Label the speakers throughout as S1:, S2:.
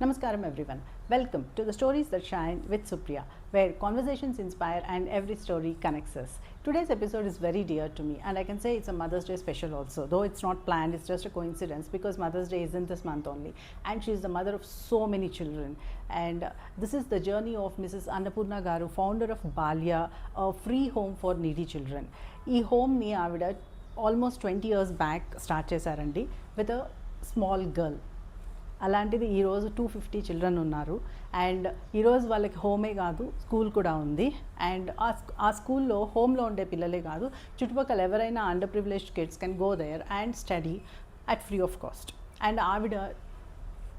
S1: Namaskaram everyone. Welcome to the Stories That Shine with Supriya, where conversations inspire and every story connects us. Today's episode is very dear to me, and I can say it's a Mother's Day special also. Though it's not planned, it's just a coincidence because Mother's Day isn't this month only, and she is the mother of so many children. And this is the journey of Mrs. Annapurna Garu, founder of Balya, a free home for needy children. ఈ హోమ్ని ఆవిడ almost 20 years back start చేశారండి with a small girl. అలాంటిది ఈరోజు 250 children ఉన్నారు. And ఈరోజు వాళ్ళకి హోమే కాదు, school కూడా ఉంది. అండ్ ఆ స్కూల్లో హోమ్లో ఉండే పిల్లలే కాదు, చుట్టుపక్కల ఎవరైనా underprivileged kids can go there and study at free of cost. And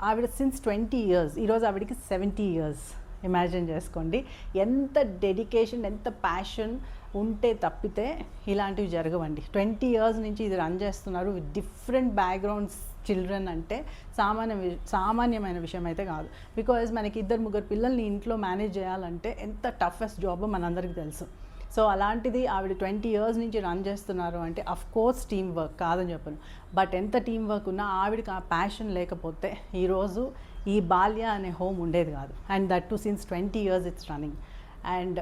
S1: ఆవిడ సిన్స్ 20 years, ఈరోజు ఆవిడకి 70 years. ఇమాజిన్ చేసుకోండి ఎంత డెడికేషన్, ఎంత ప్యాషన్ ఉంటే తప్పితే ఇలాంటివి జరగవండి. 20 years నుంచి ఇది రన్ చేస్తున్నారు విత్ డిఫరెంట్ బ్యాక్గ్రౌండ్స్ చిల్డ్రన్ అంటే సామాన్యమైన విషయం అయితే కాదు. బికాజ్ మనకి 2-3 పిల్లల్ని ఇంట్లో మేనేజ్ చేయాలంటే ఎంత టఫెస్ట్ జాబ్ మనందరికీ తెలుసు. సో అలాంటిది ఆవిడ 20 years నుంచి రన్ చేస్తున్నారు అంటే అఫ్కోర్స్ టీమ్ వర్క్ కాదని చెప్పను. బట్ ఎంత టీమ్ వర్క్ ఉన్నా ఆవిడకి ఆ ప్యాషన్ లేకపోతే ఈరోజు ఈ బాల్య అనే హోమ్ ఉండేది కాదు. And that to since 20 years it's running. And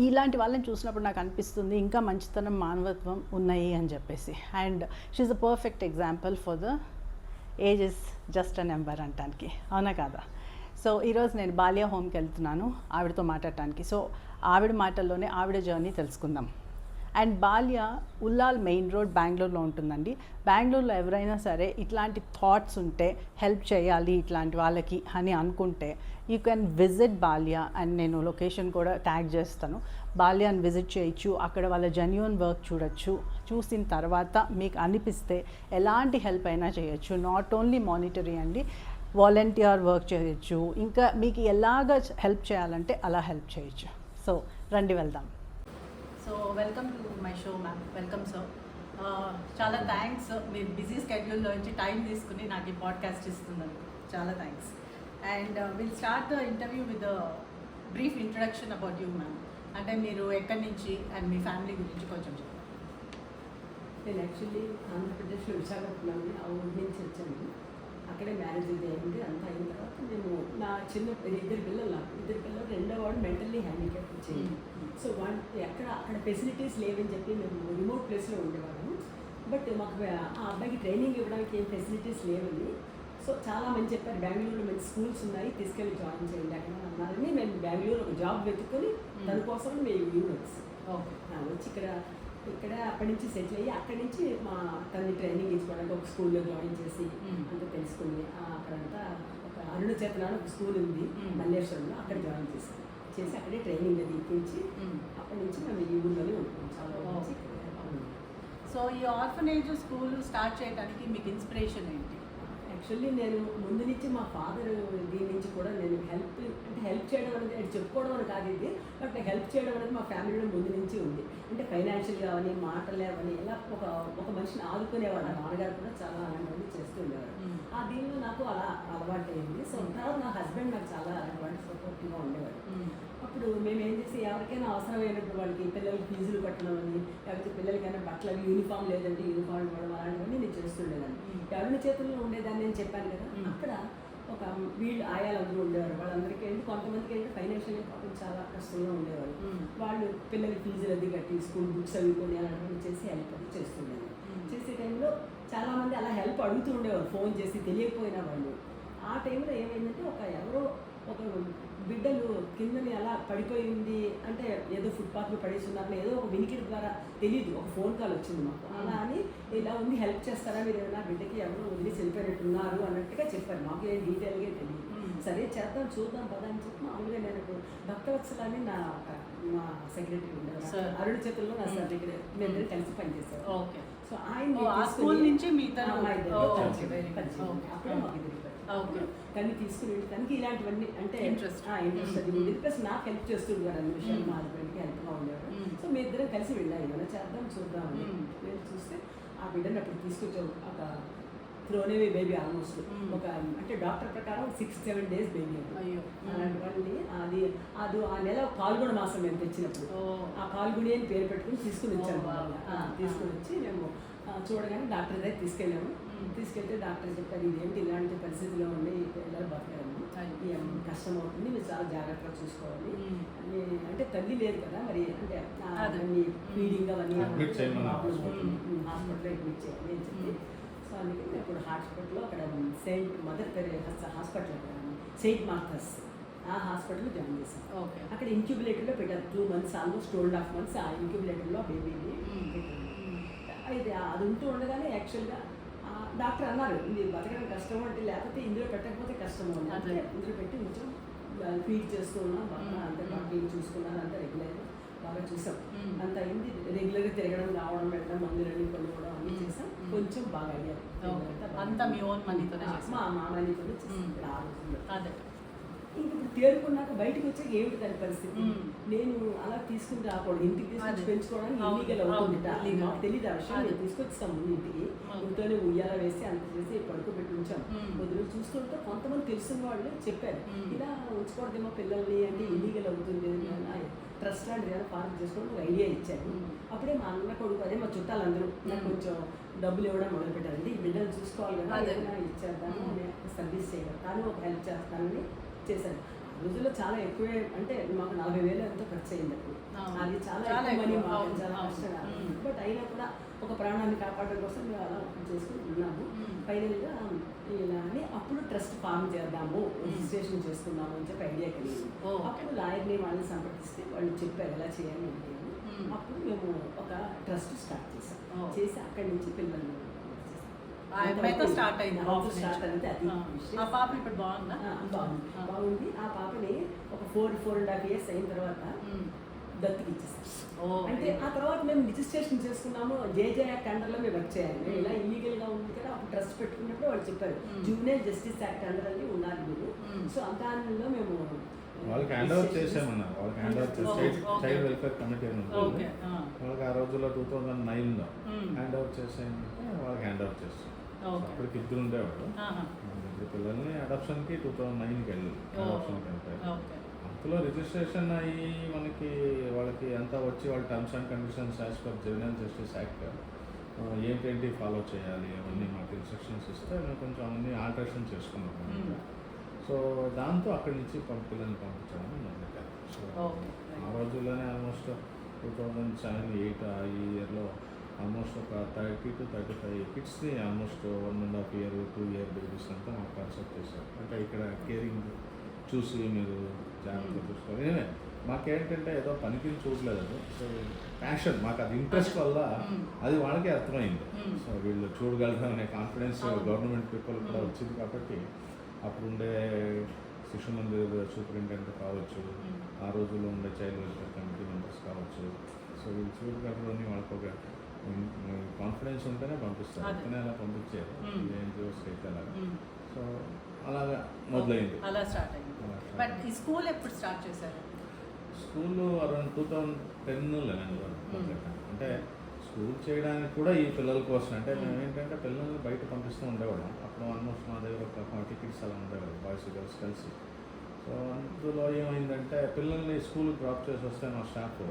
S1: ఇలాంటి వాళ్ళని చూసినప్పుడు నాకు అనిపిస్తుంది ఇంకా మంచితనం, మానవత్వం ఉన్నాయి అని చెప్పేసి. And she is a perfect example for the age is just a number అంటానికి, అవునా కాదా? సో ఈరోజు నేను బాల్య హోమ్కి వెళ్తున్నాను ఆవిడతో మాట్లాడటానికి. సో ఆవిడ మాటల్లోనే ఆవిడ జర్నీ తెలుసుకుందాం. అండ్ బాల్య ఉల్లాల్ మెయిన్ రోడ్ బెంగళూరులో ఉంటుందండి. బెంగళూరులో ఎవరైనా సరే ఇట్లాంటి థాట్స్ ఉంటే హెల్ప్ చేయాలి ఇట్లాంటి వాళ్ళకి అని అనుకుంటే యూ కెన్ విజిట్ బాల్య. అండ్ నేను లొకేషన్ కూడా ట్యాగ్ చేస్తాను. బాల్యాన్ని విజిట్ చేయొచ్చు, అక్కడ వాళ్ళ జెన్యూన్ వర్క్ చూడొచ్చు. చూసిన తర్వాత మీకు అనిపిస్తే ఎలాంటి హెల్ప్ అయినా చేయొచ్చు. నాట్ ఓన్లీ మానిటరీ అండి, వాలంటీర్ వర్క్ చేయొచ్చు. ఇంకా మీకు ఎలాగ హెల్ప్ చేయాలంటే అలా హెల్ప్ చేయొచ్చు. సో రండి వెళ్దాం. So welcome to my show ma'am. Welcome sir. చాలా థ్యాంక్స్, మీరు బిజీ స్కెడ్యూల్లో నుంచి టైం తీసుకుని నాకు ఈ పాడ్కాస్ట్ ఇస్తున్నందుకు చాలా thanks. And will start the interview with brief introduction about you ma'am. అంటే మీరు ఎక్కడి నుంచి అండ్ మీ ఫ్యామిలీ గురించి కొంచెం చెప్పండి.
S2: నేను యాక్చువల్లీ ఆంధ్రప్రదేశ్లో విశాఖపట్నం ఆ ఊరి నుంచి వచ్చాను. అక్కడే మ్యారేజ్ అయింది. అంతా అయిన తర్వాత మేము నా ఇద్దరు పిల్లలు రెండో వాడు మెంటల్లీ హ్యాండిక్యాప్ వచ్చేది. సో అక్కడ ఫెసిలిటీస్ లేవని చెప్పి మేము రిమోట్ ప్లేస్లో ఉండేవాళ్ళము. బట్ మాకు ఆ అబ్బాయికి ట్రైనింగ్ ఇవ్వడానికి ఏం ఫెసిలిటీస్ లేవని సో చాలామంది చెప్పారు బెంగళూరులో మంచి స్కూల్స్ ఉన్నాయి, తీసుకెళ్ళి జాయిన్ చేయండి అక్కడ అన్నారని మేము బెంగళూరు ఒక జాబ్ వెతుక్కొని దానికోసం మేము వచ్చి ఇక్కడ అక్కడి నుంచి సెటిల్ అయ్యి అక్కడి నుంచి మా తనని ట్రైనింగ్ ఇచ్చుకోవడానికి ఒక స్కూల్లో జాయిన్ చేసి అంతా తెలుసుకుని అక్కడంతా ఒక అరుణచేతన ఒక స్కూల్ ఉంది మల్లేశ్వరంలో, అక్కడ జాయిన్ చేసి అక్కడే ట్రైనింగ్ అది ఇప్పించి అక్కడి నుంచి మేము ఈ ఊళ్ళోనే ఉంటున్నాం చాలా.
S1: సో ఈ ఆర్ఫనేజ్ స్కూల్ స్టార్ట్ చేయడానికి మీకు ఇన్స్పిరేషన్ ఏంటి?
S2: యాక్చువల్లీ నేను ముందు నుంచి మా ఫాదర్ దీని నుంచి కూడా నేను హెల్ప్ చేయడం అనేది చెప్పుకోవడం అని కాదు ఇది, బట్ హెల్ప్ చేయడం అనేది మా ఫ్యామిలీలో ముందు నుంచి ఉంది. అంటే ఫైనాన్షియల్గా అవని మాటలే అవని ఇలా ఒక మనిషిని ఆదుకునేవాడు. నాన్నగారు కూడా చాలా అలాంటివన్నీ చేస్తూ ఉండేవారు. ఆ దీనిలో నాకు అలా అలవాటు అయింది. సో తర్వాత నా హస్బెండ్ నాకు చాలా అలవాటు సపోర్టివ్గా ఉండేవాడు. అప్పుడు మేము ఏం చేసి ఎవరికైనా అవసరమైనప్పుడు వాళ్ళకి పిల్లలకి ఫీజులు కట్టడం అని, లేకపోతే పిల్లలకైనా బట్టలు యూనిఫామ్ లేదంటే యూనిఫామ్ ఇవ్వడం అలాంటివన్నీ నేను చేస్తుండేదాన్ని. ఎవరి చేతుల్లో ఉండేదాన్ని నేను చెప్పాను కదా, అక్కడ ఒక వీళ్ళు ఆయాలందరూ ఉండేవారు. వాళ్ళందరికీ ఏంటి కొంతమందికి ఏంటి ఫైనాన్షియల్గా పాపం చాలా కష్టంగా ఉండేవారు. వాళ్ళు పిల్లలకి ఫీజులు అది కట్టి స్కూల్ బుక్స్ అవి అలాంటివి చేసి హెల్ప్ అది చేస్తుండేది. చేసే టైంలో చాలామంది అలా హెల్ప్ అడుగుతూ ఉండేవారు ఫోన్ చేసి, తెలియకపోయినా వాళ్ళు. ఆ టైంలో ఏమైందంటే ఎవరో ఒక బిడ్డలు కిందని అలా పడిపోయింది అంటే ఏదో ఫుట్పాత్లో పడేస్తున్నారు, ఏదో ఒక వినికిడి ద్వారా తెలియదు, ఒక ఫోన్ కాల్ వచ్చింది మాకు. అలా అని ఇలా ఉంది హెల్ప్ చేస్తారా మీరు, ఏమైనా బిడ్డకి ఎవరో వదిలేసి వెళ్ళిపోయినట్టున్నారు అన్నట్టుగా చెప్పారు. మాకు ఏం డీటెయిల్గా తెలియదు. సరే చేద్దాం చూద్దాం పదా అని చెప్పి మామూలుగా నేను భక్తవత్సలాన్ని మా సెక్రటరీ ఉండేవారు, అరుణ చేతుల్లో నా సెక్రటరీ, మేము కలిసి పనిచేశారు. సో ఆయన
S1: స్కూల్ నుంచి
S2: అప్పుడే మాకు ఇది తను తీసుకుని తనకి ఇలాంటివన్నీ అంటే ఇంట్రెస్ట్ అది ఉండేది. ప్లస్ నాకు హెల్ప్ చేస్తుండేవారు అన్ని విషయాలు, మా హస్బెండ్కి హెల్ప్గా ఉండేవారు. సో మీ ఇద్దరం కలిసి వెళ్ళాలి ఏమైనా చేద్దాం చూద్దామని నేను చూస్తే ఆ బిడ్డను అప్పుడు తీసుకొచ్చాం. ఒక థ్రోనేవే బేబీ ఆల్మోస్ట్ ఒక అంటే డాక్టర్ ప్రకారం 6-7 days బేబీ అలాంటి వాళ్ళని అది ఆ నెల పాల్గొన మాసం మేము తెచ్చినప్పుడు ఆ పాల్గొని అని పేరు పెట్టుకుని తీసుకుని వచ్చాను. తీసుకుని వచ్చి మేము చూడగానే డాక్టర్ దగ్గర తీసుకెళ్ళాము. తీసుకెళ్తే డాక్టర్ చెప్పారు ఇదేంటి ఇలాంటి పరిస్థితిలో ఉండి ఈ పిల్లలు బతకడము కష్టం అవుతుంది, మీరు చాలా జాగ్రత్తగా చూసుకోవాలి అని. అంటే తల్లి లేదు కదా మరి, అంటే అవన్నీ ఫీడింగ్ అవన్నీ హాస్పిటల్లో అడ్మిట్ చేయాలి అని చెప్పి. సో అందుకని ఇప్పుడు హాస్పిటల్లో అక్కడ సెయింట్ మదర్ తెరేసా హాస్పిటల్ అక్కడ సెయింట్ మార్కస్ ఆ హాస్పిటల్లో జాయిన్ చేశాను. అక్కడ ఇంక్యుబులేటర్లో పెట్టారు 2 months, ఆల్మోస్ట్ 2.5 months ఆ ఇంక్యుబులేటర్లో బేబీని అయితే అది ఉంటూ ఉండగానే యాక్చువల్గా డాక్టర్ అన్నారు ఇది బతకడం కష్టం అంటే, లేకపోతే ఇందులో పెట్టకపోతే కష్టము అని. అంటే ఇందులో పెట్టి కొంచెం ఫీడ్ చేస్తూ ఉన్నాం బాగా, అంతా బాగా చూసుకున్నాను, అంతా రెగ్యులర్గా బాగా చూసాం. అంత అయింది, రెగ్యులర్గా తిరగడం రావడం వెళ్ళడం మందులన్నీ కొనుక్కోవడం అన్నీ చేసాం. కొంచెం బాగా అయ్యారు.
S1: అంతా మీ ఓన్ మనీతోనే
S2: మా మనీతోనే చేసాం ఆ రోజుల్లో. ఇంక ఇప్పుడు తేరుకున్నాక బయటకు వచ్చాక ఏమిటి దాని పరిస్థితి, నేను అలా తీసుకుని రాకూడదు, ఇంటికి తీసుకొచ్చి పెంచుకోవడానికి ఇల్లీగల్ అవుతుంది. మాకు తెలియదు ఆ విషయం. నేను తీసుకొచ్చాం ముందు ఇంటికి, ఇంట్లోనే ఉయ్యాల వేసి అంత చేసి పడుకోబెట్టి ఉంచాం. కొద్దిగా చూస్తుంటే కొంతమంది తెలిసిన వాళ్ళు చెప్పారు ఇలా ఉంచుకోవడమేమో పిల్లల్ని, అంటే ఇల్లీగల్ అవుతుంది ట్రస్ట్ లాంటిది ఏదైనా ఫార్మ్ చేసుకోవడం ఒక ఐడియా ఇచ్చారు. అప్పుడే మా అన్న కొడుకు అదే మా చుట్టాలందరూ నాకు కొంచెం డబ్బులు ఇవ్వడం మొదలుపెట్టారండి, ఈ బిడ్డలు చూసుకోవాలి కదా, ఏదైనా ఇచ్చేద్దాము సర్వీస్ చేయడం కానీ ఒక హెల్ప్ చేస్తానని చేశాను. ఆ రోజుల్లో చాలా ఎక్కువే, అంటే మాకు 40,000 ఎంతో ఖర్చు అయింది అప్పుడు. అది చాలా ఎక్కువ మాకు చాలా కష్టంగా, బట్ అయినా కూడా ఒక ప్రాణాన్ని కాపాడడం కోసం మేము అలా చేసుకుని ఉన్నాము. ఫైనల్గా ఇలా అని అప్పుడు ట్రస్ట్ ఫార్మ్ చేద్దాము, రిజిస్ట్రేషన్ చేసుకుందాము అని చెప్పి ఐడియా కలిగింది. అప్పుడు లాయర్ని వాళ్ళని సంప్రదిస్తే వాళ్ళు చెప్పారు ఎలా చేయాలి అంటే. అప్పుడు మేము ఒక ట్రస్ట్ స్టార్ట్ చేసాం, చేసి అక్కడి నుంచి పిల్లలు
S1: స్టార్ట్ అయింది.
S2: బాగుంది. ఆ పాపని ఒక 4.5 years అయిన తర్వాత దత్తుకి ఇచ్చేసాం. అంటే ఆ తర్వాత మేము రిజిస్ట్రేషన్ చేసుకున్నాము. జేజే యాక్ట్ అండర్లో మేము వర్క్ చేయాలి. మేము ఇలా ఇల్లీగల్గా ఉంది కదా, అప్పుడు ట్రస్ట్ పెట్టుకున్నప్పుడు వాళ్ళు చెప్పారు జూనియర్ జస్టిస్ యాక్ట్ అండర్ అని ఉండాలి మీరు. సో అంతాలో మేము
S3: వాళ్ళకి హ్యాండ్ ఓవర్ చేసామన్నారు. వాళ్ళకి హ్యాండ్ ఓవర్ చేసి చైల్డ్ వెల్ఫేర్ కమిటీ అని ఉంటుంది వాళ్ళకి. ఆ రోజుల్లో 2009లో హ్యాండ్ ఓవర్ చేసేయంటే వాళ్ళకి హ్యాండ్ ఓవర్ చేస్తాం. అప్పటికి 2 ఉండేవాడు. 2 పిల్లల్ని అడాప్షన్కి 2009కి వెళ్ళి అడాప్షన్కి వెళ్తాయి. అందులో రిజిస్ట్రేషన్ అయ్యి మనకి వాళ్ళకి అంతా వచ్చి వాళ్ళ terms and conditions as per juvenile justice act ఏంటేంటి ఫాలో చేయాలి అవన్నీ మాకు ఇన్స్ట్రక్షన్స్ ఇస్తే మేము కొంచెం అవన్నీ ఆల్టరేషన్ చేసుకున్నాం. సో దాంతో అక్కడి నుంచి పిల్లల్ని పంపించడం మొదలెట్టారు. సో ఆ రోజుల్లోనే ఆల్మోస్ట్ 2007-8 ఈ ఇయర్లో ఆల్మోస్ట్ ఒక 30 to 35 కిడ్స్ని ఆల్మోస్ట్ 1.5 year 2 year బేబీస్ అంతా మాకు కాన్సెప్ట్ చేశారు. అంటే ఇక్కడ కేరింగ్ చూసి మీరు జాగ్రత్తగా చూసుకోవాలి. నేనే మాకేంటంటే ఏదో పనికి చూడలేదు అది. సో ప్యాషన్ మాకు, అది ఇంట్రెస్ట్ వల్ల అది వాళ్ళకే అర్థమైంది. సో వీళ్ళు చూడగలరు అనే కాన్ఫిడెన్స్ గవర్నమెంట్ పీపుల్ కూడా వచ్చింది. కాబట్టి అప్పుడుండే శిశు మందిర్ సూపరింటెండెంట్ కావచ్చు, ఆ రోజుల్లో ఉండే చైల్డ్ వెల్ఫేర్ కమిటీ మెంబర్స్ కావచ్చు, సో వీళ్ళు చూడగలరు అని వాళ్ళకి ఒక కాన్ఫిడెన్స్ ఉంటేనే పంపిస్తారు. అంతనే అలా పంపించారు ఎన్జిఓస్ అయితే అలాగా. సో అలాగా మొదలైంది.
S1: అలా స్టార్ట్ అయింది. బట్ ఈ స్కూల్ ఎప్పుడు స్టార్ట్ చేశారు?
S3: స్కూల్ అరౌండ్ 2010-11 అంటే స్కూల్ చేయడానికి కూడా ఈ పిల్లల కోసం. అంటే మేము ఏంటంటే పిల్లల్ని బయట పంపిస్తూ ఉండేవాళ్ళం. అప్పుడు ఆల్మోస్ట్ మా దగ్గర ఒక 40 kids అలా ఉండేవాళ్ళు, బాయ్స్ గర్ల్స్ కలిసి. సో అందులో ఏమైందంటే పిల్లల్ని స్కూల్ డ్రాప్ చేసి వస్తే మా స్టాఫ్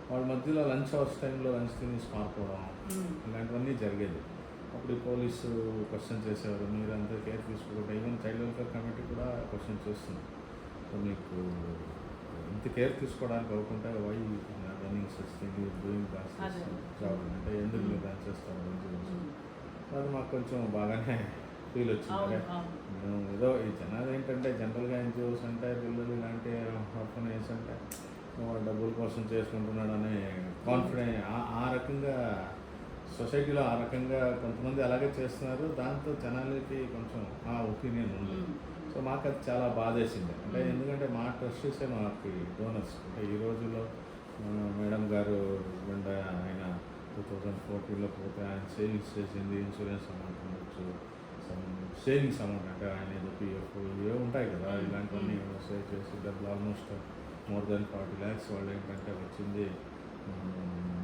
S3: వాళ్ళ మధ్యలో లంచ్ అవర్స్ టైంలో లంచ్ తినేసి పారిపోవడం ఇలాంటివన్నీ జరిగేది. అప్పుడు పోలీసు క్వశ్చన్ చేసేవారు, మీరు అంతా కేర్ తీసుకుంటే. ఈవెన్ చైల్డ్ వెల్ఫేర్ కమిటీ కూడా క్వశ్చన్ చేస్తుంది. సో మీకు ఇంత కేర్ తీసుకోవడానికి అవ్వకుండా why running such thing doing job అంటే ఎందుకు మీరు రన్ చేస్తారు అది మాకు కొంచెం బాగానే ఫీల్ వచ్చింది. మేము ఏదో ఈ జనాలు ఏంటంటే జనరల్గా ఎన్జిఓస్ అంటే పిల్లలు ఇలాంటి ఆర్ఫనైజ్ అంటే డబ్బుల కోసం చేసుకుంటున్నాడు అనే కాన్ఫిడెన్స్ ఆ రకంగా సొసైటీలో ఆ రకంగా కొంతమంది అలాగే చేస్తున్నారు. దాంతో జనాలకి కొంచెం ఆ ఒపీనియన్ ఉంది. సో మాకు అది చాలా బాధేసింది. అంటే ఎందుకంటే మా ట్రస్టీసే మాకు డోనర్స్. అంటే ఈ రోజుల్లో మేడం గారు ఆయన 2014లో పోతే ఆయన సేవింగ్స్ చేసింది, ఇన్సూరెన్స్ అమౌంట్ ఉండొచ్చు, సేవింగ్స్ అమౌంట్ అంటే ఆయన ఏదో పిఎఫ్ ఇవే ఉంటాయి కదా, ఇలాంటివన్నీ సేవ్ చేసి డబ్బులు ఆల్మోస్ట్ more than 40 lakhs వాళ్ళు ఏంటంటే వచ్చింది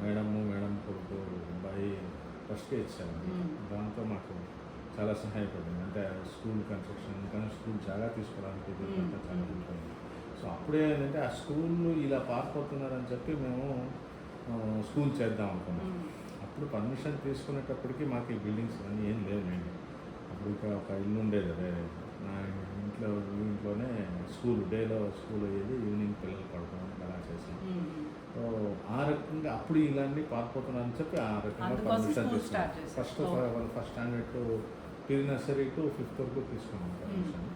S3: మేడం కొడుకు అబ్బాయి ట్రస్ట్కే ఇచ్చారు. దాంతో మాకు చాలా సహాయపడింది. అంటే స్కూల్ కన్స్ట్రక్షన్ కానీ స్కూల్ జాగా తీసుకోవడానికి ఇదంతా చాలా ఉంటుంది. సో అప్పుడే ఏంటంటే ఆ స్కూళ్ళు ఇలా పారిపోతున్నారని చెప్పి మేము స్కూల్ చేద్దాం అనుకున్నాం. అప్పుడు పర్మిషన్ తీసుకునేటప్పటికి మాకు ఈ బిల్డింగ్స్ అన్నీ ఏం లేవండి. అప్పుడు ఇంకా ఒక ఇల్లు ఉండేది అదే నా ఇంట్లోనే డేలో స్కూల్ అయ్యేది, ఈవినింగ్ పిల్లలు పడుకోవడం అలా చేసాం. సో ఆ రకంగా అప్పుడు ఇలాంటి పారిపోతున్నారని చెప్పి ఆ రకంగా
S1: అందుకోసం
S3: పర్మిషన్
S1: school
S3: తీసుకున్నాం.
S1: start చేశారు.
S3: First standard to pre nursery to 5th వరకు తీసుకున్నాం పర్మిషన్.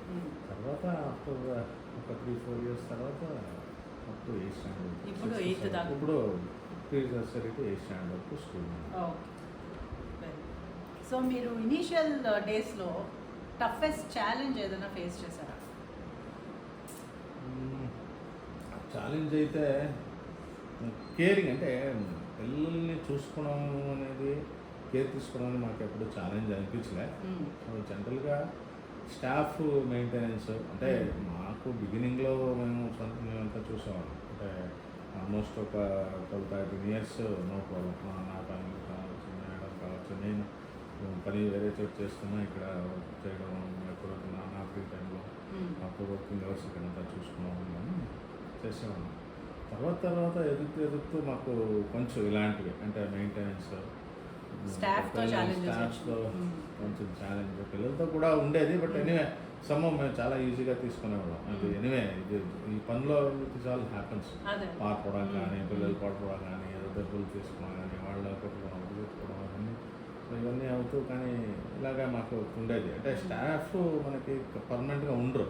S3: తర్వాత ఆఫ్టర్ ఒక 3-4 ఇయర్స్ తర్వాత అప్పుడు 8th స్టాండర్డ్,
S1: ఇప్పుడు 8th దాకా.
S3: ఇప్పుడు pre nursery to 8th standard వరకు స్కూల్.
S1: సో మీరు ఇనీషియల్ డేస్లో టఫెస్ట్ ఛాలెంజ్ ఏదైనా ఫేస్ చేశారా?
S3: ఛాలెంజ్ అయితే కేరింగ్, అంటే పిల్లల్ని చూసుకోవడం అనేది, కేర్ తీసుకోవడం అనేది మాకు ఎప్పుడు ఛాలెంజ్ అనిపించలే. సో జనరల్గా స్టాఫ్ మెయింటెనెన్స్ అంటే మాకు బిగినింగ్లో మేమంతా చూసేవాళ్ళం. అంటే ఆల్మోస్ట్ ఒక 12-13 ఇయర్స్ నో ప్రాబ్లం. నా ఫ్యామిలీ కావచ్చు, మేడం కావచ్చు, నేను పని వేరే చోటు చేస్తున్నా ఇక్కడ చేయడం, ఎప్పుడు నా ఫ్రీ టైంలో అప్పుడు వర్కింగ్ అవర్స్ ఇక్కడంతా చూసుకోవడం కానీ చేసేవాళ్ళం. తర్వాత ఎదుగుతూ మాకు కొంచెం ఇలాంటివి అంటే మెయింటెనెన్స్,
S1: స్టాఫ్తో
S3: కొంచెం ఛాలెంజ్ పిల్లలతో కూడా ఉండేది. బట్ ఎనీవే సమ్మం మేము చాలా ఈజీగా తీసుకునేవాళ్ళం. అది ఎనీవే ఇది ఈ పనిలో ఇట్ ఆల్ హ్యాపన్స్. పాడుకోవడం కానీ, పిల్లలు పాడుకోవడం కానీ, ఏదో డబ్బులు తీసుకోవడం కానీ, వాళ్ళ కొట్టుకోవడం అవన్నీ, సో ఇవన్నీ అవుతూ కానీ ఇలాగా మాకు ఉండేది. అంటే స్టాఫ్ మనకి పర్మనెంట్గా ఉండరు.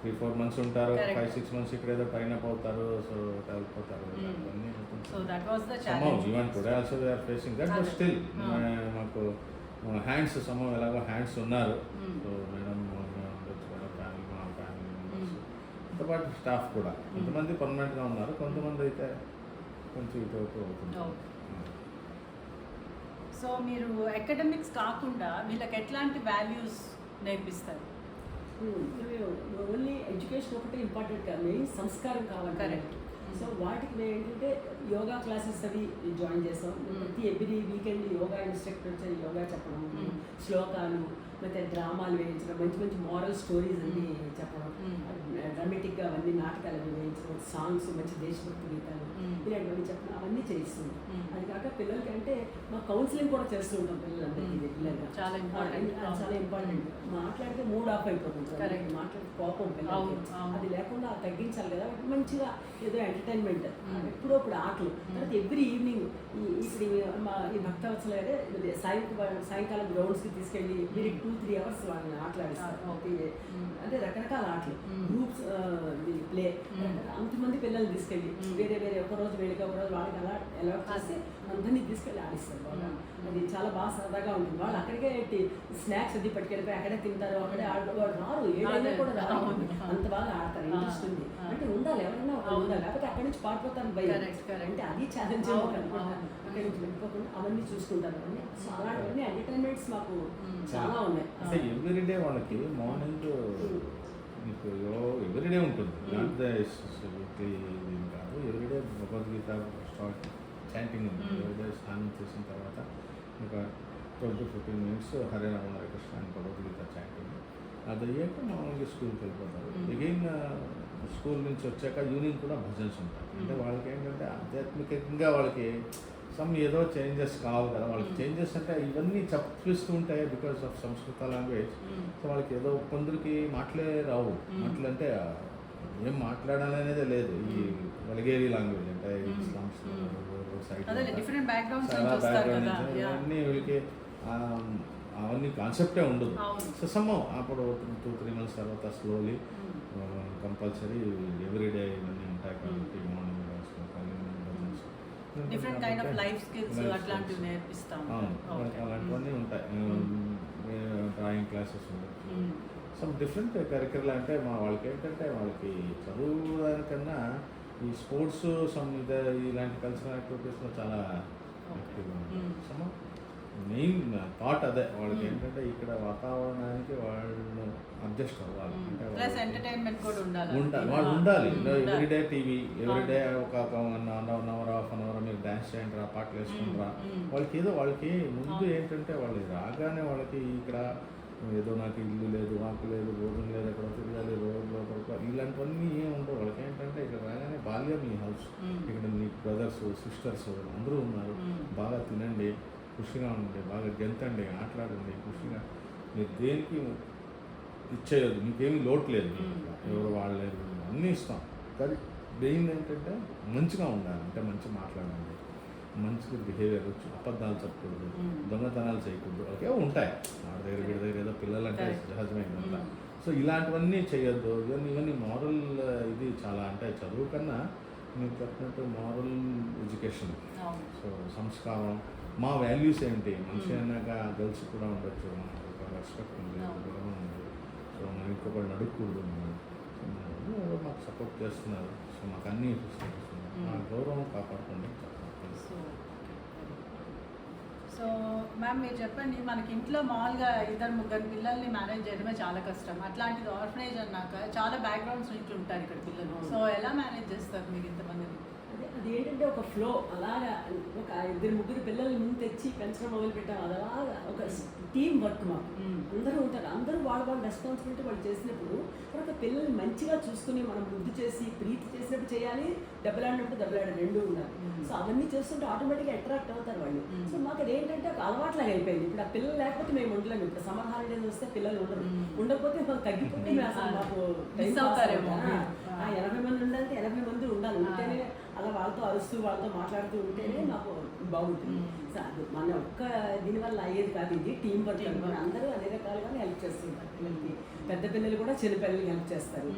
S3: 3-4 months ఉంటారు, 5-6 months ఇక్కడ ఏదో పైన పోతారు, సో వెళ్ళిపోతారు. Even today also they are facing that, but still మాకు హ్యాండ్స్ ఎలాగో హ్యాండ్స్ ఉన్నారు. సో మేడం ఉండొచ్చు కదా, మా ఫ్యామిలీ మెంబర్స్ ఇంత పాటు స్టాఫ్ కూడా కొంతమంది పర్మనెంట్గా ఉన్నారు, కొంతమంది అయితే కొంచెం ఇటువైపు అవుతుంది.
S1: సో మీరు అకాడమిక్స్ కాకుండా వీళ్ళకి ఎట్లాంటి వాల్యూస్ నేర్పిస్తారు?
S2: ఓన్లీ ఎడ్యుకేషన్ ఒకటే ఇంపార్టెంట్ కాదు, మెయిన్ సంస్కారం కావాలి.
S1: కరెక్ట్.
S2: సో వాటికి మేము ఏంటంటే యోగా క్లాసెస్ అవి జాయిన్ చేస్తాం. ఎవ్రీ వీకెండ్ యోగా ఇన్స్ట్రక్టర్ వచ్చి యోగా చెప్పడం, శ్లోకాలు, ಮತ್ತು డ్రామాలు వేయించడం, మంచి మంచి మారల్ స్టోరీస్ అన్నీ చెప్పడం, డ్రామాటిక్గా అవన్నీ నాటకాలు అవి వేయించడం, సాంగ్స్, మంచి దేశభక్తి గీతాలు ఇలాంటివన్నీ చెప్పడం, అవన్నీ చేయిస్తుంది. అది కాక పిల్లలకి అంటే మా కౌన్సిలింగ్ కూడా చేస్తూ ఉంటాం పిల్లలందరికీ రెగ్యులర్గా.
S1: చాలా
S2: ఇంపార్టెంట్. మాట్లాడితే మూడ్ ఆఫ్ అయిపోతుంది, మాట్లాడితే కోపం పిల్లలకి, అది లేకుండా తగ్గించాలి కదా. మంచిగా ఏదో ఎంటర్టైన్మెంట్, ఎప్పుడప్పుడు ఆటలు. తర్వాత ఎవ్రీ ఈవినింగ్ ఇప్పుడు ఈ భక్తవత్సల గారే సాయంకాలం గ్రౌండ్స్కి తీసుకెళ్ళి మీరు 2-3 hours వాళ్ళని ఆటలాడిస్తారు. అంటే రకరకాల ఆటలు, గ్రూప్స్ ప్లే, అంతమంది పిల్లల్ని తీసుకెళ్ళి వేరే ఒకరోజు వీళ్ళకి ఒకరోజు వాళ్ళకి అలా అలవాటు చేసి అందరినీ తీసుకెళ్ళి ఆడిస్తారు బాగా. అది చాలా బాగా సరదాగా ఉంటుంది. వాళ్ళు అక్కడికే స్నాక్స్ అది పట్టుకెళ్ళిపోయి అక్కడే తింటారు, అక్కడే వాళ్ళు రారు, ఏదైనా కూడా రారు, అంత బాగా ఆడతారు. ఇంట్రెస్ట్ ఉంది అంటే ఉండాలి, ఎవరైనా ఉండాలి, లేకపోతే అక్కడి నుంచి పారిపోతాను భయం. అంటే అది ఛాలెంజ్ అక్కడి నుంచి వెళ్ళిపోకుండా అవన్నీ చూసుకుంటారు. అవన్నీ సో అలాంటివన్నీ ఎంటర్టైన్మెంట్స్ మాకు చాలా ఉన్నాయి.
S3: అంటే ఎవ్రీడే వాళ్ళకి మార్నింగ్ మీకు ఎవ్రీడే ఉంటుంది, నాట్ ద కాదు, ఎవ్రీడే భగవద్గీత స్టార్ట్ చాంటింగ్ ఉంటుంది. ఎవ్రీడే స్నానం చేసిన తర్వాత ఒక 12-15 minutes హరే రామ హరే కృష్ణ అని భగవద్గీత చాంటింగ్. అది అయ్యాక మామూలుగా స్కూల్కి వెళ్ళిపోతారు. అగైన్ స్కూల్ నుంచి వచ్చాక ఈవినింగ్ కూడా భజన్స్ ఉంటాయి. అంటే వాళ్ళకి ఏంటంటే ఆధ్యాత్మికంగా వాళ్ళకి ఏదో చేంజెస్ కావాలి కదా. వాళ్ళకి చేంజెస్ అంటే ఇవన్నీ చెప్పిస్తూ ఉంటాయి బికాస్ ఆఫ్ సంస్కృత లాంగ్వేజ్. సో వాళ్ళకి ఏదో కొందరికి మాటలే రావు, మాటలు అంటే ఏం మాట్లాడాలనేదే లేదు. ఈ వల్గేరీ లాంగ్వేజ్ అంటే ఇస్లామ్స్ ఇవన్నీ వీళ్ళకి అవన్నీ కాన్సెప్టే ఉండదు. సో అప్పుడు 2-3 months తర్వాత స్లోలీ కంపల్సరీ ఎవ్రీడే ఇవన్నీ ఉంటాయి కాబట్టి morning
S1: different kind of life skills అట్లాంటివి నేర్పిస్తాం.
S3: అలాంటివన్నీ ఉంటాయి. డ్రాయింగ్ క్లాసెస్ ఉండొచ్చు, సమ్ డిఫరెంట్ కరిక్యులర్. అంటే వాళ్ళకి ఏంటంటే వాళ్ళకి చదువు దానికన్నా ఈ స్పోర్ట్స్ ఇలాంటి కల్చరల్ యాక్టివిటీస్లో చాలా యాక్టివ్గా ఉంటారు. మెయిన్ థాట్ అదే వాళ్ళకి ఏంటంటే ఇక్కడ వాతావరణానికి వాళ్ళు అడ్జస్ట్ అవ్వాలి,
S1: ప్లస్ ఎంటర్టైన్మెంట్ కూడా ఉండాలి.
S3: వాళ్ళు ఉండాలి. ఎవ్రీడే టీవీ, ఎవ్రీడే ఒక 1 hour, హాఫ్ అన్ అవర్ మీరు డ్యాన్స్ చేయండి రా, పాటలు వేసుకుంటారా. వాళ్ళకి ముందు ఏంటంటే వాళ్ళు రాగానే వాళ్ళకి ఇక్కడ ఏదో నాకు ఇల్లు లేదు, వాకు లేదు, భోజనం లేదు, ఎక్కడ తిరగాలి, రోడ్లో పడుకోవాలి, ఇలాంటివన్నీ ఏమి ఉండవు. వాళ్ళకి ఏంటంటే ఇక్కడ రాగానే బాల్యం మీ హౌస్, ఇక్కడ మీ బ్రదర్స్ సిస్టర్స్ అందరూ ఉన్నారు, బాగా తినండి, ఖుషిగా ఉండండి, బాగా గెంతండి, ఆటలాడండి, ఖుషిగా. మీరు దేనికి ఇచ్చేయద్దు, మీకేమీ లోటు లేదు, ఎవరు వాళ్ళు లేదు, అన్నీ ఇస్తాం. కానీ మెయిన్ ఏంటంటే మంచిగా ఉండాలి, అంటే మంచిగా మాట్లాడాలి, మంచిగా బిహేవియర్, అబద్ధాలు చెప్పకూడదు, దొంగతనాలు చేయకూడదు. ఓకే ఉంటాయి వాడి దగ్గర వీడి దగ్గర ఏదో పిల్లలంటే సహజమైందంతా. సో ఇలాంటివన్నీ చేయొద్దు. ఇవన్నీ మారల్ ఇది చాలా, అంటే చదువు కన్నా మీరు చెప్పినట్టు మారల్ ఎడ్యుకేషన్, సో సంస్కారం, మా వాల్యూస్ ఏంటి, మనిషి అన్నాక గర్ల్స్ కూడా ఉండొచ్చు, ఒక రెస్పెక్ట్ ఉంది, గౌరవం ఉంది, సో మనం ఇంకొకళ్ళు అడుగుకూడదు, మాకు సపోర్ట్ చేస్తున్నారు, సో మాకు అన్నీ ఆ గౌరవం కాపాడుకోండి.
S1: సో మ్యామ్ మీరు చెప్పండి, మనకి ఇంట్లో మామూలుగా 2-3 పిల్లల్ని మేనేజ్ చేయడమే చాలా కష్టం. అట్లాంటిది ఆర్ఫనేజ్ అన్నాక చాలా బ్యాక్గ్రౌండ్స్ నుంచి ఉంటారు ఇక్కడ పిల్లలు. సో ఎలా మేనేజ్ చేస్తారు మీరు ఇంతమందిని?
S2: అది ఏంటంటే ఒక ఫ్లో అలాగా, ఒక 2-3 పిల్లల్ని ముందు తెచ్చి పెంచడం మొదలు పెట్టాం. అది అలాగా ఒక టీం వర్క్ మాకు. అందరూ ఉంటారు, అందరూ వాళ్ళ రెస్పాన్సిబిలిటీ వాళ్ళు చేసినప్పుడు తర్వాత పిల్లల్ని మంచిగా చూసుకుని మనం ముద్దు చేసి ప్రీతి చేసినప్పుడు చేయాలి, దెబ్బలాడినప్పుడు దెబ్బలాడే రెండు ఉండాలి. సో అవన్నీ చేస్తుంటే ఆటోమేటిక్గా అట్రాక్ట్ అవుతారు వాళ్ళు. సో మాకు అది ఏంటంటే ఒక అలవాట్లాగా అయిపోయింది. ఇప్పుడు ఆ పిల్లలు లేకపోతే మేము ఉండలేము. ఇప్పుడు సమ్మర్ హాలిడేస్ వస్తే పిల్లలు ఉండరు, ఉండకపోతే మాకు తగ్గిపోతే మేము అసలు మాకు
S1: మిస్ అవుతారేమో.
S2: 80 మంది ఉండాలంటే 80 మంది ఉండాలి. ఉంటేనే అలా వాళ్ళతో అరుస్తూ వాళ్ళతో మాట్లాడుతూ ఉంటేనే నాకు బాగుంటుంది. సో అది మన ఒక్క దీనివల్ల అయ్యేది కాదు, ఇది టీం వర్క్. మన అందరూ అన్ని రకాలుగా హెల్ప్ చేస్తుంటారు పిల్లలకి. పెద్ద పిల్లలు కూడా చిన్న పిల్లలకి హెల్ప్ చేస్తారు.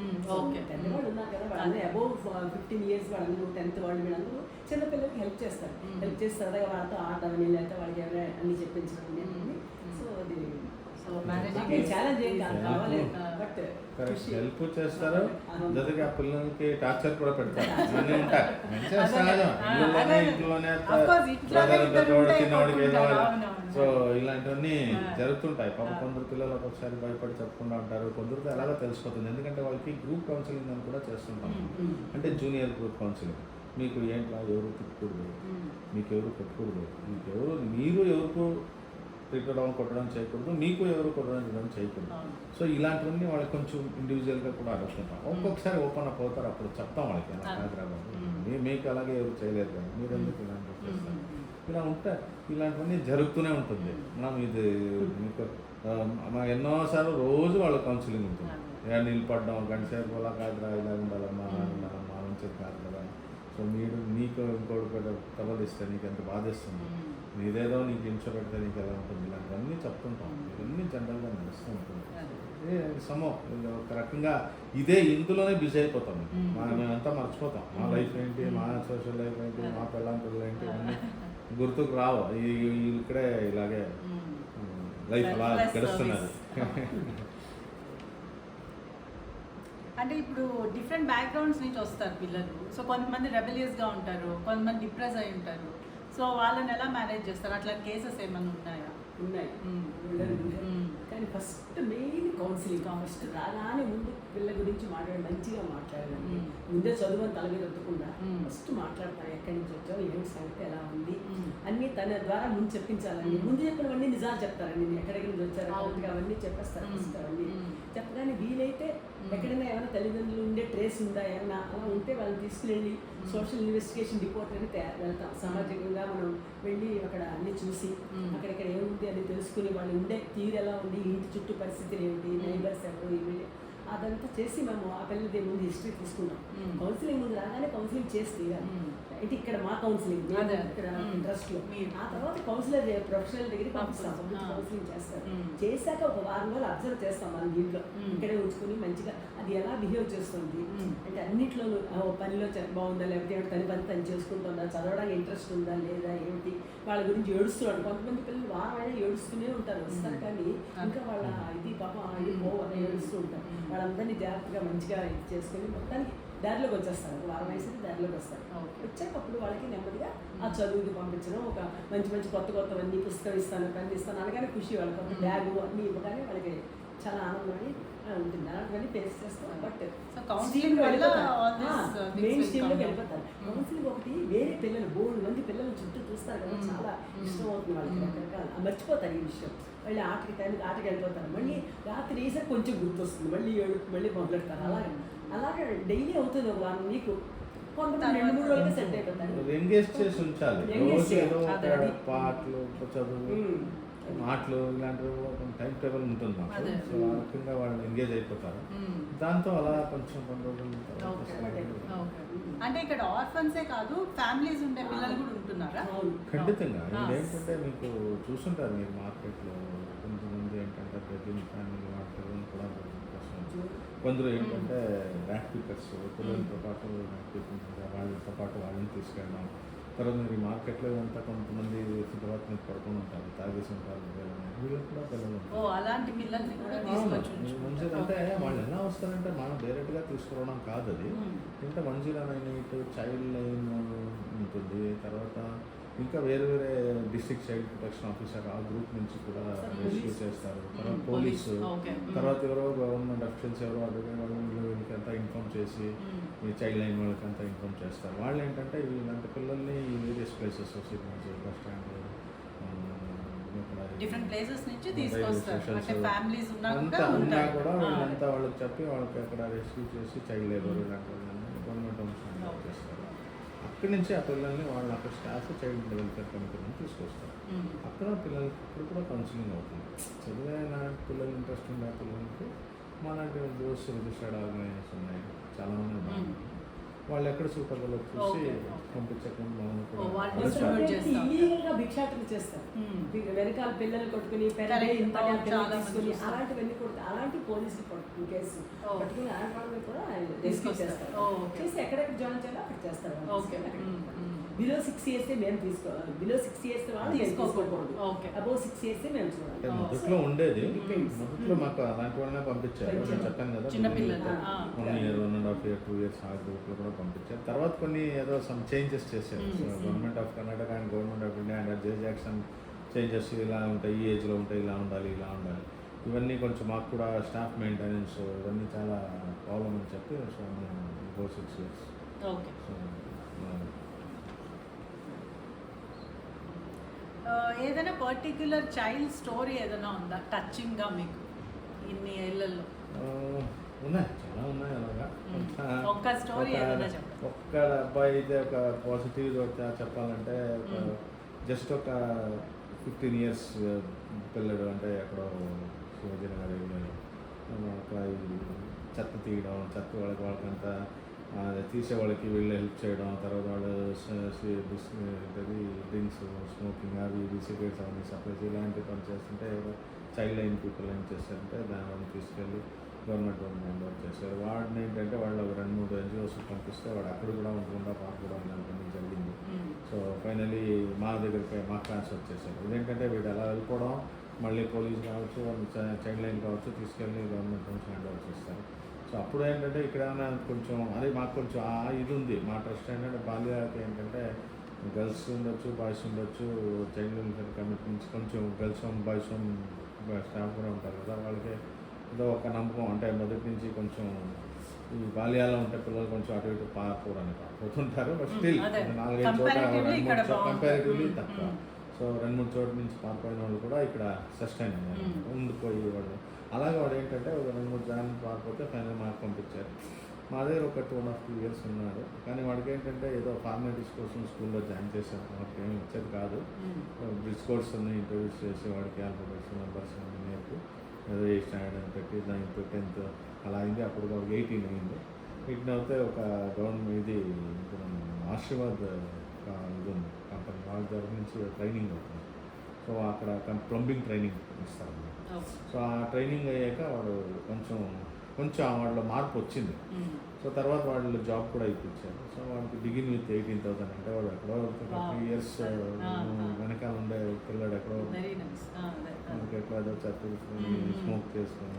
S2: పెద్దవాళ్ళు ఉన్నారు కదా, వాళ్ళందరూ అబౌవ్ 15 years వాళ్ళందరూ 10th వాళ్ళు వీళ్ళందరూ చిన్న పిల్లలకి హెల్ప్ చేస్తారు. హెల్ప్ చేసి సరదాగా వాళ్ళతో ఆడమని లేకపోతే వాళ్ళకి ఎవరైనా అన్ని చెప్పించడం. సో అది ఛాలెంజ్ ఏం కావాలి, బట్
S3: హెల్ప్ చేస్తారు, జೊತೆಗೆ ఆ పిల్లలకి టార్చర్ కూడా పెడతారు. అన్నీ ఉంటాయి, మంచిగా సహజం. ఇంట్లోనే చిన్నవాడికి ఏదో, సో ఇలాంటివన్నీ జరుగుతుంటాయి. కొందరు పిల్లలు ఒక్కొక్కసారి భయపడి చెప్పకుండా ఉంటారు, కొందరికి ఎలాగో తెలిసిపోతుంది. ఎందుకంటే వాళ్ళకి గ్రూప్ కౌన్సిలింగ్ అని కూడా చేస్తుంటాం. అంటే జూనియర్ గ్రూప్ కౌన్సిలింగ్. మీకు ఏంట్లా ఎవరు తిట్టకూడదు, మీకు ఎవరు కొట్టకూడదు, మీరు ఎవరికి తిట్టడం కొట్టడం చేయకూడదు, మీకు ఎవరు కొట్టడం చేయకూడదు. సో ఇలాంటివన్నీ వాళ్ళకి కొంచెం ఇండివిజువల్గా కూడా అడుగుతుంటాం. ఒక్కొక్కసారి ఓపెన్ అప్ అవుతారు, అప్పుడు చెప్తాం వాళ్ళకి, మీకు అలాగే ఎవరు చేయలేదు కదా, మీరు ఎందుకు ఇలాంటివి చేస్తారు. ఇలా ఉంటే ఇలాంటివన్నీ జరుగుతూనే ఉంటుంది. మనం ఇది మీకు ఎన్నోసార్లు రోజు వాళ్ళ కౌన్సిలింగ్ ఉంటుంది. నిలబడడం గంటసేపు అలా కాదురా, ఇలా ఉండాలమ్మా, మా నుంచి కాదు కదా. సో నీకు ఇంకోటి కబలిస్తే నీకు ఎంత బాధిస్తుంది, నీదేదో నీకు హింస పెడితే నీకు ఎలా ఉంటుంది, ఇలాంటివన్నీ చెప్తుంటాం. ఇవన్నీ జనరల్గా నడుస్తూ ఉంటుంది. ఒక రకంగా ఇందులోనే బిజీ అయిపోతాం. మేమంతా మర్చిపోతాం మా లైఫ్ ఏంటి, మా సోషల్ లైఫ్ ఏంటి, మా పిల్లలు ఏంటి, అన్నీ గుర్తుకు రావు. ఇక్కడే ఇలాగే లైఫ్ అలా గడుస్తున్నది.
S1: అంటే ఇప్పుడు డిఫరెంట్ బ్యాక్గ్రౌండ్స్ నుంచి వస్తారు పిల్లలు. సో కొంతమంది రెబెలియస్గా ఉంటారు, కొంతమంది డిప్రెస్ అయి ఉంటారు. సో వాళ్ళని ఎలా మేనేజ్ చేస్తారు? అట్లా కేసెస్ ఏమైనా ఉన్నాయా?
S2: ఉన్నాయి. కానీ ఫస్ట్ మెయిన్ కౌన్సిలింగ్. ఫస్ట్ రాగానే ముందు పిల్ల గురించి మంచిగా మాట్లాడాలి. ముందే చదువుని తల మీద వద్దకుండా ఫస్ట్ మాట్లాడతాను, ఎక్కడి నుంచి వచ్చావు, ఏమి సంగతి, ఎలా ఉంది అన్నీ తన ద్వారా ముందు చెప్పించాలని. ముందు చెప్పినవన్నీ నిజాలు చెప్తారండి, ఎక్కడికి నుంచి వచ్చారు అవన్నీ చెప్పేస్తారు. ఫస్ట్ అవన్నీ చెప్పగానే వీలైతే ఎక్కడైనా ఏమైనా తల్లిదండ్రులు ఉండే ట్రేస్ ఉందా ఏమన్నా అలా ఉంటే వాళ్ళని తీసుకువెళ్ళి సోషల్ ఇన్వెస్టిగేషన్ డిపోర్ట్ అని వెళ్తాం. సామాజికంగా మనం వెళ్ళి అక్కడ అన్ని చూసి అక్కడెక్కడ ఏముంది అని తెలుసుకుని వాళ్ళు ఉండే తీరు ఎలా ఉంది, ఇంటి చుట్టూ పరిస్థితులు ఏమిటి, నైబర్స్ ఎవరు, ఇవి అదంతా చేసి మేము ఆ పిల్లలది ముందు హిస్టరీ తీసుకున్నాం. కౌన్సిలింగ్ ముందు రాగానే కౌన్సిలింగ్ చేసి తీరాలి. అంటే ఇక్కడ మా కౌన్సిలింగ్ ఇక్కడ ఇంట్రెస్ట్లో. ఆ తర్వాత కౌన్సిలర్ ప్రొఫెషనల్ దగ్గరికి పంపిస్తాం, కౌన్సిలింగ్ చేస్తారు. చేశాక ఒక వారం రోజులు అబ్జర్వ్ చేస్తాం మనం దీంట్లో. ఇక్కడే ఉంచుకుని మంచిగా అది ఎలా బిహేవ్ చేస్తుంది, అంటే అన్నింటిలోనూ పనిలో బాగుందా, లేకపోతే తన పని తను చేసుకుంటుందా, చదవడానికి ఇంట్రెస్ట్ ఉందా లేదా, ఏమిటి వాళ్ళ గురించి ఏడుస్తున్నాడు. కొంతమంది పిల్లలు వారం అయినా ఏడుస్తూనే ఉంటారు, వస్తారు కానీ ఇంకా వాళ్ళ ఇది పాపం ఇది పోవాలి ఏడుస్తూ ఉంటారు. వాళ్ళందరినీ జాగ్రత్తగా మంచిగా ఇది చేసుకుని మొత్తానికి దారిలోకి వచ్చేస్తారు. ఒక వారం వేసి దారిలోకి వస్తారు. వచ్చాక అప్పుడు వాళ్ళకి నెమ్మదిగా ఆ చదువుకి పంపించడం, ఒక మంచి కొత్తవన్నీ పుస్తకం ఇస్తాను, పెన్ ఇస్తాను అనగానే ఖుషి, వాళ్ళకి ఒక బ్యాగు అన్నీ ఇవ్వగానే వాళ్ళకి చాలా ఆనందమని ఉంటుంది. అలాంటివన్నీ ఫేస్ చేస్తాం. బట్
S1: కౌన్సిలింగ్
S2: మెయిన్ స్ట్రీమ్లోకి వెళ్ళిపోతారు. కౌన్సిలింగ్ ఒకటి వేరే పిల్లలు 3 మంది పిల్లలు చుట్టూ చూస్తారు కదా, చాలా ఇష్టం అవుతుంది వాళ్ళకి. రకరకాల మర్చిపోతారు ఈ విషయం. మళ్ళీ ఆటకి వెళ్ళిపోతారు. మళ్ళీ రాత్రి వేసాక కొంచెం గుర్తొస్తుంది, మళ్ళీ మొదలెడతారు. అలాగే డైలీ అవుతుంది ఒక 1 week. కొంతమంది 2-3 రోజులకి సెట్ అయిపోతారు.
S3: ఎంగేజ్ చేసి ఉంచాలి. పాటలు, చదువు, మాటలు ఇలాంటివి ఒక టైం టేబుల్ ఉంటుంది మాకు.
S1: అదే.
S3: సో ఆ రకంగా వాళ్ళు ఎంగేజ్ అయిపోతారు. దాంతో అలా కొంచెం కొన్ని రోజులు తర్వాత
S1: అంటే ఇక్కడ ఆర్ఫన్సే కాదు, ఫ్యామిలీస్ ఉండే పిల్లలు కూడా ఉంటున్నారా?
S3: ఖండితంగా ఏంటంటే మీకు చూసుంటారు మీరు మార్కెట్లో కొంతమంది ఏంటంటే ప్రతి ఫ్యామిలీ వాళ్ళ పిల్లలు కూడా కోసం కొందరు ఏంటంటే ర్యాక్ పికర్స్ పిల్లలతో పాటు ర్యాక్ పికింగ్ వాళ్ళతో పాటు వాళ్ళని తీసుకెళ్ళడం. తర్వాత మీరు మార్కెట్లో అంతా కొంతమంది తర్వాత మీరు పడుకొని ఉంటారు, తాగేసి ఉంటారు, వీళ్ళకి కూడా పిల్లలు ఉంటారు.
S1: అలాంటి పిల్లల్ని కూడా
S3: మంచిది. అంటే వాళ్ళు ఎలా వస్తారంటే మనం డైరెక్ట్గా తీసుకురావడం కాదు అది. ఇంకా 109 చైల్డ్ లైన్ ఉంటుంది. తర్వాత ఇంకా వేరే వేరే డిస్ట్రిక్ట్ చైల్డ్ ప్రొటెక్షన్ ఆఫీసర్ ఆ గ్రూప్ నుంచి కూడా రెస్క్యూ చేస్తారు. తర్వాత పోలీసు, తర్వాత ఎవరో గవర్నమెంట్ అఫీషియల్స్ ఎవరో అడిగిన వీళ్ళకి అంతా ఇన్ఫార్మ్ చేసి ఈ చైల్డ్ లైన్ వాళ్ళకి అంతా ఇన్ఫార్మ్ చేస్తారు. వాళ్ళు ఏంటంటే ఇలాంటి పిల్లల్ని ఈ various places signals bus stand
S1: different places నుంచి తీసుకొస్తారు. అంటే ఫ్యామిలీస్
S3: ఉన్నా కూడా వీళ్ళంతా వాళ్ళకి చెప్పి వాళ్ళకి అక్కడ రెస్క్యూ చేసి చైల్డ్ లేబర్ ఇలాంటి వాళ్ళని గవర్నమెంట్ హోమ్స్ చేస్తారు. అక్కడి నుంచి ఆ పిల్లల్ని వాళ్ళు అక్కడ స్టాఫ్ చైల్డ్ వెల్ఫేర్ కమిటీ నుంచి తీసుకొస్తారు. అక్కడ పిల్లలకి ఇప్పుడు కూడా కౌన్సిలింగ్ అవుతుంది. చదివైన పిల్లలు ఇంట్రెస్ట్ ఉండే పిల్లలకి మనకి దోస్ రిజిస్టర్డ్ ఆర్గనైజేషన్ ఉన్నాయి, చాలామంది ఉన్నాయి. వాళ్ళు ఎక్కడ సూపర్లో చూసి పంపించకుండా
S2: ఇల్లీగల్గా భిక్షాటన చేస్తారు. వెనకాల పిల్లలు కొట్టుకుని తీసుకుని అలాంటివన్నీ కూడా అలాంటి పోలీసులు కేసు పట్టుకుని అలాంటి వాళ్ళని కూడా రెస్క్యూ చేస్తారు. చేసి ఎక్కడెక్కడ జాయిన్ చేయాలో అక్కడ చేస్తారు. బిలో 6 years మేము తీసుకోవాలి. బిలో 6 years వాళ్ళు తీసుకోకూడదు. అబౌవ్ 6 years మేము చూడాలి.
S3: మొదట్లో ఉండేది. మొదట్లో మాకు అలాంటి వాళ్ళనే పంపించారు. నేను చెప్పాను కదా, 1 year 1.5 year 2 years ఆ గ్రూప్లో కూడా పంపించారు. తర్వాత కొన్ని ఏదో సమ్ చేంజెస్ చేశారు. Government of Karnataka and government of India and J Jackson changes ఇలా ఉంటాయి, ఈ ఏజ్లో ఉంటాయి, ఇలా ఉండాలి, ఇలా ఉండాలి. ఇవన్నీ కొంచెం మాకు కూడా స్టాఫ్ మెయింటెనెన్స్ ఇవన్నీ చాలా ప్రాబ్లం అని చెప్పి సో మేము 6 years. సో
S1: ఏదైనా పర్టిక్యులర్ చైల్డ్ స్టోరీ ఏదైనా ఉందా టచింగ్గా మీకు ఇన్ని ఏళ్ళల్లో?
S3: ఉన్నాయి, చాలా ఉన్నాయి. అలాగా
S1: ఒక్క స్టోరీ ఏదైనా చెప్పండి.
S3: ఒక్క అబ్బాయి అయితే ఒక పాజిటివ్ చెప్పాలంటే జస్ట్ ఒక 15 years పిల్లడు, అంటే ఎక్కడో శివజనగర్ ఏరియాలో ఒక చెత్త తీయడం, చెత్త వాళ్ళకంతా తీసేవాళ్ళకి వీళ్ళు హెల్ప్ చేయడం. తర్వాత వాళ్ళు డ్రింక్స్ స్మోకింగ్ అవి ఇవి సిగరెట్స్ అవన్నీ సప్లై ఇలాంటి పని చేస్తుంటే చైల్డ్ లైన్ పీపుల్ ఏం చేస్తారంటే దాన్ని తీసుకెళ్ళి గవర్నమెంట్ మెంబర్ చేశారు. వాడిని ఏంటంటే వాళ్ళు ఒక 2-3 NGOs పంపిస్తే వాడు అక్కడ కూడా ఉండకుండా పాప కూడా ఉండడానికి జరిగింది. సో ఫైనలీ మా దగ్గరికి మాకు ట్రాన్స్ఫర్ చేశారు. ఇదేంటంటే వీడు ఎలా వెళ్ళిపోవడం, మళ్ళీ పోలీస్ కావచ్చు, చైల్డ్ లైన్ కావచ్చు, తీసుకెళ్ళి గవర్నమెంట్ నుంచి హ్యాండ్ ఓవర్ చేస్తారు. సో అప్పుడు ఏంటంటే ఇక్కడ కొంచెం అది మాకు కొంచెం ఇది ఉంది. మా ట్రస్ట్ ఏంటంటే బాల్యాలకి ఏంటంటే గర్ల్స్ ఉండొచ్చు, బాయ్స్ ఉండొచ్చు. చైల్డ్ వెల్ఫేర్ కమిటీ నుంచి కొంచెం girls home, boys home staff కూడా ఉంటారు కదా, వాళ్ళకి ఏదో ఒక నమ్మకం. అంటే మొదటి నుంచి కొంచెం ఈ బాల్యాల్లో ఉంటే పిల్లలు కొంచెం అటు ఇటు పోవడానికి పోతుంటారు. బట్ స్టిల్ 4-5 చోట కంపారిటివ్లీ తక్కువ. సో 2-3 చోట్ల నుంచి పారిపోయిన వాళ్ళు కూడా ఇక్కడ సస్టైన్ అయ్యారు, ఉండిపోయి వాళ్ళు. అలాగే వాడు ఏంటంటే ఒక 2-3 జాయిన్ పారిపోతే ఫైనల్ మార్క్ పంపించారు. మా దగ్గర ఒక 2.5-2 years ఉన్నాడు. కానీ వాడికి ఏంటంటే ఏదో ఫార్మాలిటీస్ కోసం స్కూల్లో జాయిన్ చేశారు. వాడికి ఏమి వచ్చేది కాదు. బ్రిడ్జ్ కోర్స్ అన్ని ఇంట్రడ్యూస్ చేసి వాడికి ఆల్ఫాబెట్స్ నెంబర్స్ అన్ని నేర్పి ఏదో 8th standard పెట్టి 9th 10th అలా అయింది. అప్పుడు వాడికి 18 అయింది. 18 అవుతే ఒక గవర్నమెంట్ ఇది ఆశీర్వాద్ ఇది ఉంది కంపెనీ, వాళ్ళ దగ్గర నుంచి ట్రైనింగ్ అవుతుంది. సో అక్కడ ప్లంబింగ్ ట్రైనింగ్ ఇస్తారు. సో ఆ ట్రైనింగ్ అయ్యాక వాడు కొంచెం వాళ్ళలో మార్పు వచ్చింది. సో తర్వాత వాళ్ళు జాబ్ కూడా ఇప్పించారు. సో వాడికి బిగిన్ విత్ 18,000. అంటే వాడు ఎక్కడో 3 years వెనకాల ఉండే పిల్లడు ఎక్కడో మనకి ఎక్కడో ఏదో చదువుకుని స్మోక్ చేసుకుని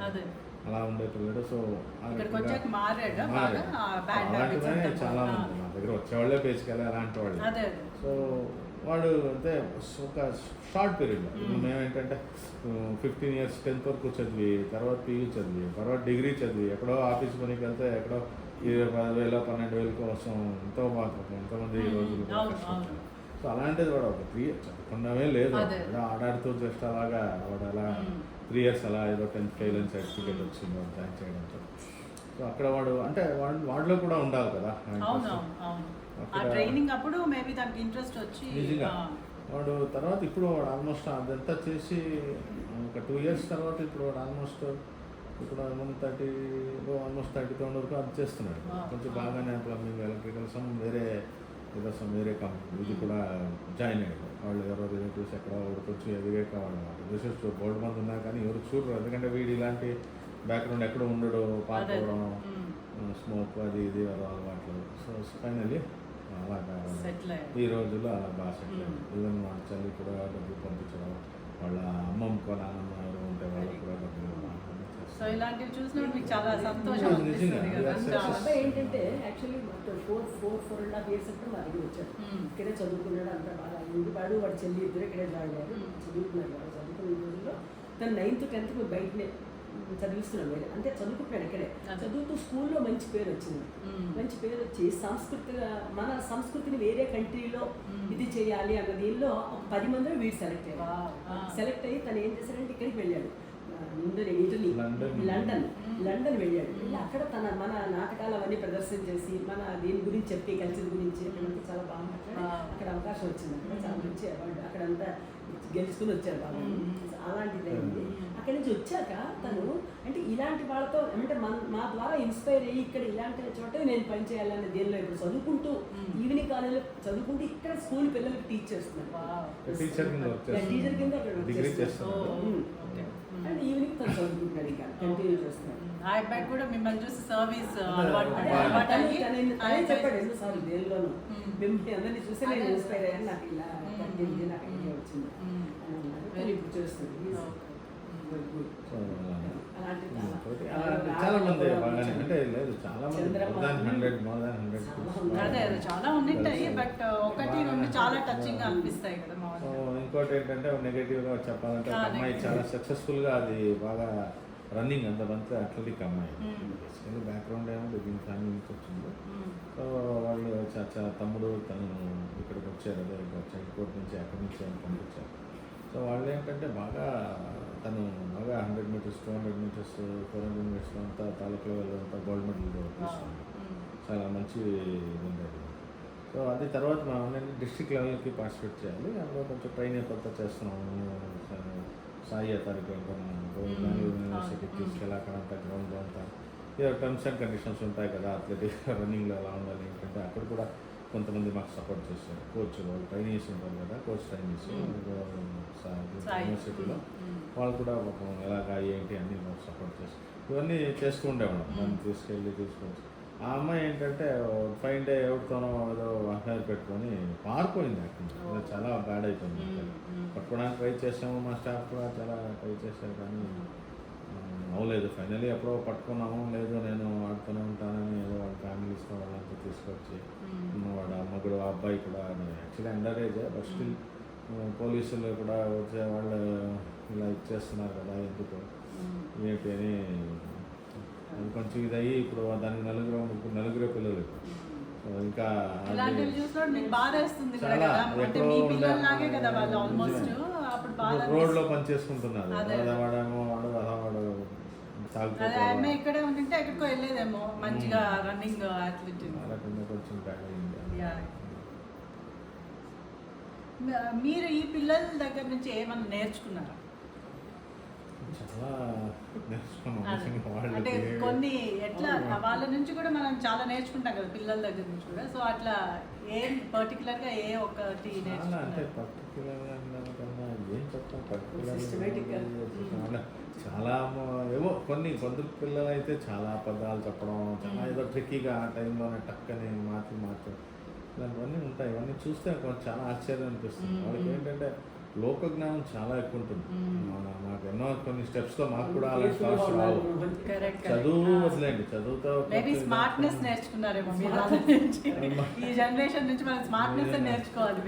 S3: అలా ఉండే పిల్లడు. సో అలాంటివే చాలా మంది మా దగ్గర వచ్చేవాళ్ళే పేసుకెళ్ళి అలాంటి వాళ్ళు. సో వాడు అంటే ఒక షార్ట్ పీరియడ్లో మేమేంటంటే 15 years 10th వరకు చదివి, తర్వాత PU చదివి, తర్వాత డిగ్రీ చదివి, ఎక్కడో ఆఫీస్ పనికి వెళ్తే ఎక్కడో 20,000 12,000 కోసం ఎంతోమంది ఈ రోజులు. సో అలాంటిది వాడు ఒక 3 years చదువుకున్నవే లేదు, ఆడాడుతూ జస్ట్ అలాగా వాడు అలా 3 years అలా ఏదో 10th ఫెయిల్ అని సర్టిఫికేట్ వచ్చింది వాడు జాయిన్ చేయడంతో. సో అక్కడ వాడు అంటే వాడిలో కూడా ఉండాలి కదా
S1: ట్రైనింగ్ అప్పుడు మేబీ దానికి ఇంట్రెస్ట్ వచ్చి
S3: నిజంగా వాడు తర్వాత ఇప్పుడు వాడు ఆల్మోస్ట్ అదంతా చేసి ఒక 2 years తర్వాత ఇప్పుడు వాడు ఆల్మోస్ట్ ఇప్పుడు ఆల్మోస్ట్ 30,000 వరకు అది చేస్తున్నాడు. కొంచెం బాగానే ప్లంబింగ్ ఎలక్ట్రికల్ వేరే కంపెనీ ఇది కూడా జాయిన్ అయ్యాడు. వాళ్ళు ఎవరో రిలేటివ్స్ ఎక్కడ కొంచెం ఎదిగాక వాళ్ళు రిసెర్చ్ బోర్డు మంది ఉన్నా కానీ ఎవరు చూడరు. ఎందుకంటే వీడు ఇలాంటి బ్యాక్గ్రౌండ్ ఎక్కడ ఉండడు, పాల్గొనడం, స్మోక్ అది ఇది అలవాట్లు. సో ఫైనల్లీ అలాగా ఈ రోజుల్లో అలా బాగా సెటిల్ అయ్యాడు. ఈవెన్ మా చెల్లి కూడా డబ్బులు పంపించడం, వాళ్ళ అమ్మమ్మ నాన్నమ్మ ఎవరు ఉంటే వాళ్ళకి కూడా డబ్బులు
S1: సో ఇలాంటివి చూసినప్పుడు మీకు చాలా సంతోషం అనిపిస్తుంది కదా.
S2: అబ్బాయి ఏంటంటే యాక్చువల్లీ 4.5 years అంటే మా దగ్గర వచ్చాడు. ఇక్కడే చదువుకున్నాడు, అంతా బాగా అయింది. వాడు చెల్లి ఇద్దరు ఇక్కడే జాయిన్ అయ్యారు, చదువుకున్నారు. వాడు చదువుకున్న రోజుల్లో తను 9th 10th బయటనే చదివిస్తున్నాడు. వేరే అంటే చదువుకుంటున్నాడు ఇక్కడే. చదువుతూ స్కూల్లో మంచి పేరు వచ్చింది. మంచి పేరు వచ్చి మన సంస్కృతిని వేరే కంట్రీలో ఇది చేయాలి అన్న దీనిలో ఒక 10 మందిలో వీడు సెలెక్ట్ అయ్యాడు. సెలెక్ట్ అయ్యి తను ఏం చేశాడంటే ఇక్కడికి వెళ్ళాడు, ఇటలీ లండన్ వెళ్ళాడు. వెళ్ళి అక్కడ మన నాటకాలు అవన్నీ ప్రదర్శన చేసి మన దీని గురించి చెప్పి కల్చర్ గురించి అక్కడంతా చాలా బాగా మాట్లాడి అక్కడ అవకాశం వచ్చింది. అక్కడ చాలా మంచి అవార్డు అక్కడంతా గెలుచుకుని వచ్చారు బాగా. అలాంటిది అయింది. అక్కడి నుంచి వచ్చాక తను అంటే ఇలాంటి వాళ్ళతో అంటే మా ద్వారా ఇన్స్పైర్ అయ్యి ఇక్కడ ఇలాంటి చోట నేను పని చేయాలనే దీనిలో ఇప్పుడు చదువుకుంటూ ఈవినింగ్ కాలేజ్లో చదువుకుంటూ ఇక్కడ స్కూల్ పిల్లలకి టీచ్ చేస్తున్నాను. టీచర్ కింద అండ్ ఈవినింగ్ తను చదువుకుంటున్నాడు, ఇంకా కంటిన్యూ చేస్తున్నాడు.
S1: ఆ అబ్బాయి కూడా మిమ్మల్ని చూసి సర్వీస్
S2: చెప్పాడు ఎన్నోసార్లు దేనిలోనూ మిమ్మల్ని అందరినీ చూసి నేను ఇన్స్పైర్ అయ్యాను, నాకు ఇలా తగ్గింది, నాకు ఐడియా వచ్చింది అని ఇప్పుడు చేస్తుంది.
S3: చాలా మంది బాగానే అంటే లేదు చాలా మంది more than 100
S1: అదే చాలా ఉంటాయి. బట్ ఒకటి రెండు చాలా టచింగ్ గా అనిపిస్తాయి కదా.
S3: ఇంకోటి ఏంటంటే నెగటివ్గా చెప్పాలంటే అమ్మాయి చాలా సక్సెస్ఫుల్గా అది బాగా రన్నింగ్ అంతా అథ్లెటిక్ అమ్మాయి. బేసికలీ బ్యాక్గ్రౌండ్ ఏమో బిగిన్ ఫ్యామిలీ నుంచి వచ్చింది. సో వాళ్ళు తమ్ముడు తను ఇక్కడికి వచ్చారు, అదే చైల్డ్కోట్ నుంచి అక్కడి నుంచి పంపించారు. సో వాళ్ళు ఏంటంటే బాగా తను బాగా 100 meters 200 meters 400 meters అంతా తాలూకులో వెళ్ళడంతా గోల్డ్ మెడల్ తీసుకున్నాం. చాలా మంచి ఇది ఉండేది. సో అది తర్వాత మనం డిస్ట్రిక్ట్ లెవెల్కి పార్టిసిపేట్ చేయాలి. అందులో కొంచెం ట్రైన్ అయిపోతా చేస్తున్నాము. సాయి అథారిటీ బెంగళూరు యూనివర్సిటీకి తీసుకెళ్ళి అక్కడంతా గ్రౌండ్లో అంతా ఏదో టర్మ్స్ అండ్ కండిషన్స్ ఉంటాయి కదా, అథ్లెటిక్ రన్నింగ్లో ఎలా ఉండాలి ఏంటంటే అక్కడ కూడా కొంతమంది మాకు సపోర్ట్ చేస్తారు. కోచ్ వాళ్ళు ట్రైనీస్ ఉంటారు కదా, కోచ్ ట్రైనీస్ యూనివర్సిటీలో వాళ్ళు కూడా ఎలాగా ఏంటి అన్నీ మాకు సపోర్ట్ చేస్తారు. ఇవన్నీ చేస్తూ ఉండేవాళ్ళం. దాన్ని తీసుకొచ్చి ఆ అమ్మాయి ఏంటంటే ఫైన్ డే ఎవరితోనో ఏదో అఫైర్ పెట్టుకొని పారిపోయింది. అక్కడ చాలా బ్యాడ్ అయిపోయింది. పట్టుకోవడానికి ట్రై చేసాము, మా స్టాఫ్ కూడా చాలా ట్రై చేశారు కానీ అవ్వలేదు. ఫైనలీ ఎప్పుడో పట్టుకున్నాము. లేదు నేను ఆడుతూనే ఉంటానని ఏదో వాళ్ళ ఫ్యామిలీస్తో వాళ్ళంతా తీసుకొచ్చి వాడు మగుడు అబ్బాయి కూడా actually under age, but still పోలీసులు కూడా వచ్చే వాళ్ళు ఇలా ఇచ్చేస్తున్నారు కదా ఎందుకు ఏంటి అని అది కొంచెం ఇదయ్యి ఇప్పుడు దానికి నలుగురే పిల్లలు. సో ఇంకా రోడ్లో పని చేసుకుంటున్నారు. వాడేమో వాడు
S1: ఇక్కడే ఉంటే ఎక్కడికో వెళ్ళేదేమో మంచిగా రన్నింగ్
S3: కొంచెం బ్యాడ్ అయింది.
S1: మీరు ఈ పిల్లల దగ్గర నుంచి ఏమన్నా నేర్చుకున్నారా?
S3: చాలా నేర్చుకున్నాం.
S1: అంటే కొన్ని ఎట్లా వాళ్ళ నుంచి కూడా మనం చాలా నేర్చుకుంటాం కదా పిల్లల దగ్గర నుంచి కూడా. సో అట్లా ఏం పర్టికులర్గా ఏ ఒక్కటి
S3: అంటే పర్టికులర్గా కన్నా ఏం చెప్తాం పర్టికులర్గా చాలా ఏవో కొందరు పిల్లలు అయితే చాలా పదాలు చెప్పడం చాలా ఏదో ట్రిక్కీగా ఆ టైంలోనే టక్కని మార్చి ఇలాంటివన్నీ ఉంటాయి. ఇవన్నీ చూస్తే కొంచెం చాలా ఆశ్చర్యం అనిపిస్తుంది. వాళ్ళకి ఏంటంటే లోక జ్ఞానం చాలా ఎక్కువ ఉంటుంది. మాకు ఎన్నో కొన్ని స్టెప్స్లో మాకు కూడా అలాంటి థాట్స్ రావు. చదువు వదిలేండి, చదువుతో
S1: స్మార్ట్నెస్ నేర్చుకున్నారేమో ఈ జనరేషన్ నుంచి మనం స్మార్ట్నెస్ నేర్చుకోవాలి.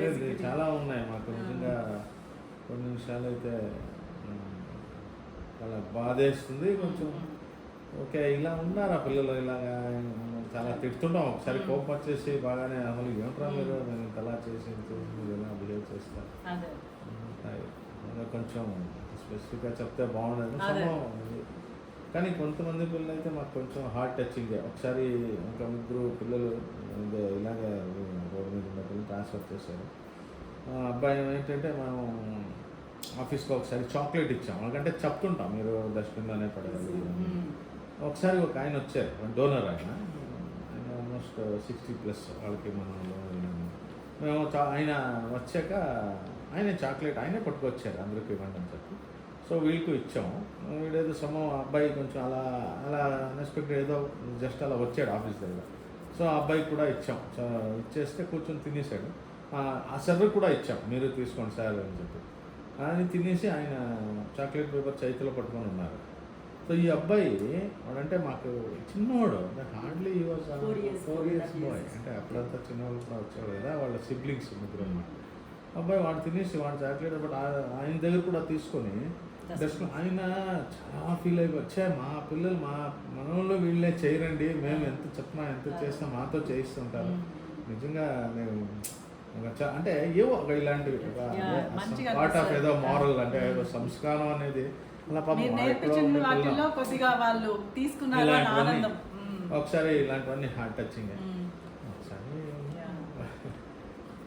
S3: చాలా ఉన్నాయి మాకు నిజంగా. కొన్ని విషయాలు అయితే చాలా బాధేస్తుంది కొంచెం. ఓకే ఇలా ఉన్నారు ఆ పిల్లలు, ఇలాగా చాలా తిడుతుంటాం. ఒకసారి కోపం వచ్చేసి బాగానే అసలు ఏమంటారా మీరు నేను అలా చేసి మీరు ఎలా బిహేవ్ చేస్తారు కొంచెం స్పెసిఫిక్గా చెప్తే బాగుండదు. కానీ కొంతమంది పిల్లలు అయితే మాకు కొంచెం హార్ట్ టచింగ్. ఒకసారి ఇంకా 3 పిల్లలు ఇలాగే రోడ్డు మీద ఉన్న పిల్లలు ట్రాన్స్ఫర్ చేశారు. అబ్బాయి ఏంటంటే మనం ఆఫీస్లో ఒకసారి చాక్లెట్ ఇచ్చాం, వాళ్ళకంటే చెప్తుంటాం మీరు డస్ట్బిన్లోనే పడేది. ఒకసారి ఒక ఆయన వచ్చారు, డోనర్ ఆయన ఆల్మోస్ట్ 60+ వాళ్ళకి మనం మేము ఆయన వచ్చాక ఆయన చాక్లెట్ ఆయనే పట్టుకొచ్చారు అందరికీ ఇవ్వండి అని చెప్పి. సో వీళ్ళకు ఇచ్చాము. వీడేదో అబ్బాయి కొంచెం అలా అలా అన్ఎక్స్పెక్టెడ్ ఏదో జస్ట్ అలా వచ్చాడు ఆఫీస్ దగ్గర. సో ఆ అబ్బాయికి కూడా ఇచ్చాం. సో ఇచ్చేస్తే కూర్చొని తినేసాడు. ఆ సర్వర్ కూడా ఇచ్చాం, మీరు తీసుకోండి సార్ అని చెప్పి. అని తినేసి ఆయన చాక్లెట్ పేపర్ చేతిలో పట్టుకొని ఉన్నారు. సో ఈ అబ్బాయి వాడంటే మాకు చిన్నవాడు, హార్డ్లీ ఈ వాజ్ 4 years బాయ్, అంటే అప్పుడంతా చిన్నవాళ్ళు కూడా వచ్చేవాడు కదా, వాళ్ళ సిబ్లింగ్స్ ముగ్గురు అన్నమాట. అబ్బాయి వాడు తినేసి వాడు చాక్లెట్ బట్ ఆయన దగ్గర కూడా తీసుకొని జస్ట్ ఆయన చాలా ఫీల్ అయిపోయి, వచ్చా మా పిల్లలు మా మనలో వీళ్ళే చేయరండి, మేము ఎంత చెప్పినా ఎంత చేసినా మాతో చేయిస్తుంటారు. నిజంగా నేను అంటే ఏవో ఇలాంటివి పార్ట్ ఆఫ్ ఏదో మారల్ అంటే ఏదో సంస్కారం అనేది అలా ఒకసారి ఇలాంటివన్నీ హార్ట్ టచింగ్.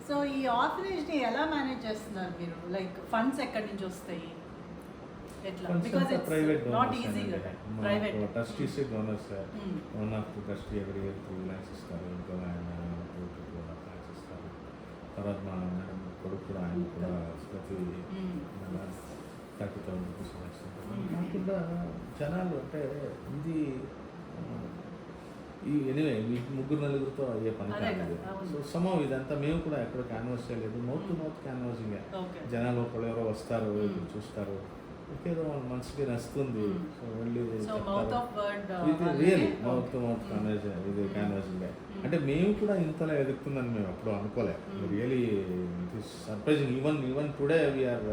S1: సో ఈ ఆర్ఫనేజ్ ని ఎలా మేనేజ్ చేస్తున్నారు మీరు? లైక్ ఫండ్స్ ఎక్కడి నుంచి వస్తాయి?
S3: Private trustees donors, one of the trustee ఎవరి ఇయర్ 3 lakhs ఇస్తారు, ఇంకో ఆయన 2 lakhs ఇస్తారు. తర్వాత మా మేడం కొడుకు కూడా ఆయన కూడా ప్రతి 30,000 రూపీస్ ఇస్తుంటారు. కాకుండా జనాలు అంటే ఇది ఈ ఎనివే ముగ్గురు నలుగురితో అయ్యే పని కాదు. సో సమం ఇదంతా మేము కూడా ఎక్కడ క్యాన్వాస్ చేయలేదు, మౌత్ టు మౌత్ క్యాన్వాసింగ్. జనాలు ఒకళ్ళెవరో వస్తారు, చూస్తారు, ఏదో వాళ్ళ మనసుకి నచ్చుతుంది, సో వెళ్ళి ఇది real mouth to mouth conversion, ఇది క్యాన్వాసింగ్. అంటే మేము కూడా ఇంతలా ఎదుగుతుందని మేము అప్పుడు అనుకోలేదు. Really it is surprising. Even today we are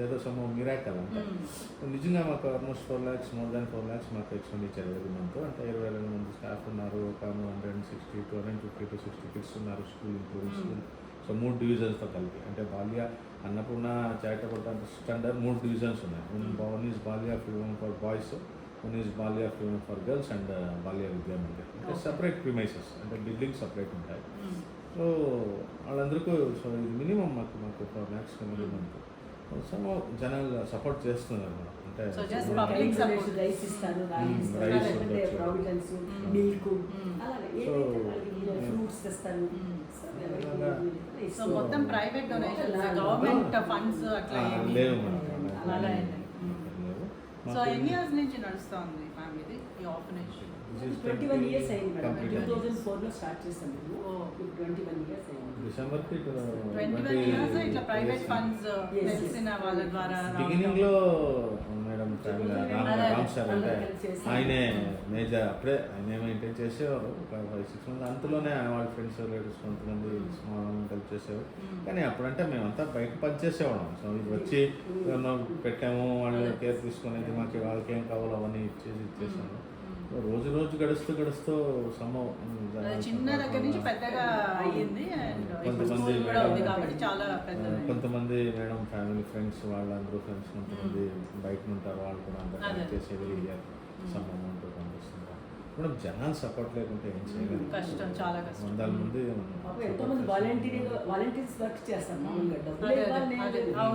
S3: ఏదో సమ్ మిరాకల్. అంటే నిజంగా మాకు almost 4 lakhs, more than 4 lakhs మాకు ఎక్స్పెండిచర్ ఎవరి మంత్. అంటే 22 మంది స్టాఫ్ ఉన్నారు, ఒక 150 to 60 kids ఉన్నారు, school including school. So 3 divisions కలిపి, అంటే బాల్య Annapurna charitable trust under 3 divisions ఉన్నాయి. వన్ ఈజ్ బాల్య freedom for boys, one is బాల్య ఫ్రీడమ్ ఫర్ గర్ల్స్ అండ్ బాల్య విద్యా మందిర్. అంటే సపరేట్ ప్రిమైసెస్, అంటే బిల్డింగ్ సపరేట్ ఉంటాయి. సో వాళ్ళందరికీ సో ఇది మినిమం మాకు 4 lakhs మినిమం. సో జనాలు సపోర్ట్ చేస్తున్నారు. అంటే
S2: రైస్ ఇస్తారు, ప్రావిడెన్స్, మిల్క్, ఫ్రూట్స్ ఇస్తారు.
S1: సో మొత్తం ప్రైవేట్ డొనేషన్స్, గవర్నమెంట్ ఫండ్స్ అట్లా
S3: లేవు.
S1: సో ఎన్ని ఇయర్స్ నుంచి నడుస్తుంది ఫ్యామిలీ ఈ ఆర్ఫనేజ్?
S2: 21 years అయింది మేడం. 2004లో స్టార్ట్ చేసాం మేము. 21 years అయింది.
S3: డిసెంబర్కి
S1: 21 years ఇట్లా ప్రైవేట్ ఫండ్స్ తెలిసిన వాళ్ళ ద్వారా.
S3: బిగినింగ్ లో మేడం రామ్ సార్ అంటే ఆయనే మేజర్, అప్పుడే ఆయన మెయింటైన్ చేసేవారు ఒక 5-6 months. అంతలోనే వాళ్ళ ఫ్రెండ్స్ రిలేటివ్స్ కొంతమంది హెల్ప్ చేసేవారు. కానీ అప్పుడంటే మేమంతా బయట పనిచేసేవాళ్ళం. సో ఇది వచ్చి పెట్టాము, వాళ్ళు కేర్ తీసుకునేది, మాకు వాళ్ళకి ఏం కావాలో అవన్నీ ఇచ్చేసాము. రోజు గడుస్తూ
S1: చిన్న దగ్గర నుంచి పెద్దగా అయ్యింది.
S3: కొంతమంది మేడం ఫ్యామిలీ ఫ్రెండ్స్, వాళ్ళందరూ ఫ్రెండ్స్ కొంతమంది బయట ఉంటారు, వాళ్ళు కూడా అందరూ చేసేది సమ్ అమౌంట్ పంపిస్తుంటారు. ఇప్పుడు జనాలు సపోర్ట్ లేకుంటే ఏం చేయలేదు,
S1: కష్టం, చాలా కష్టం.
S3: 100 మంది
S2: ఎంతోమంది వాలంటీర్స్ వర్క్ చేస్తారు.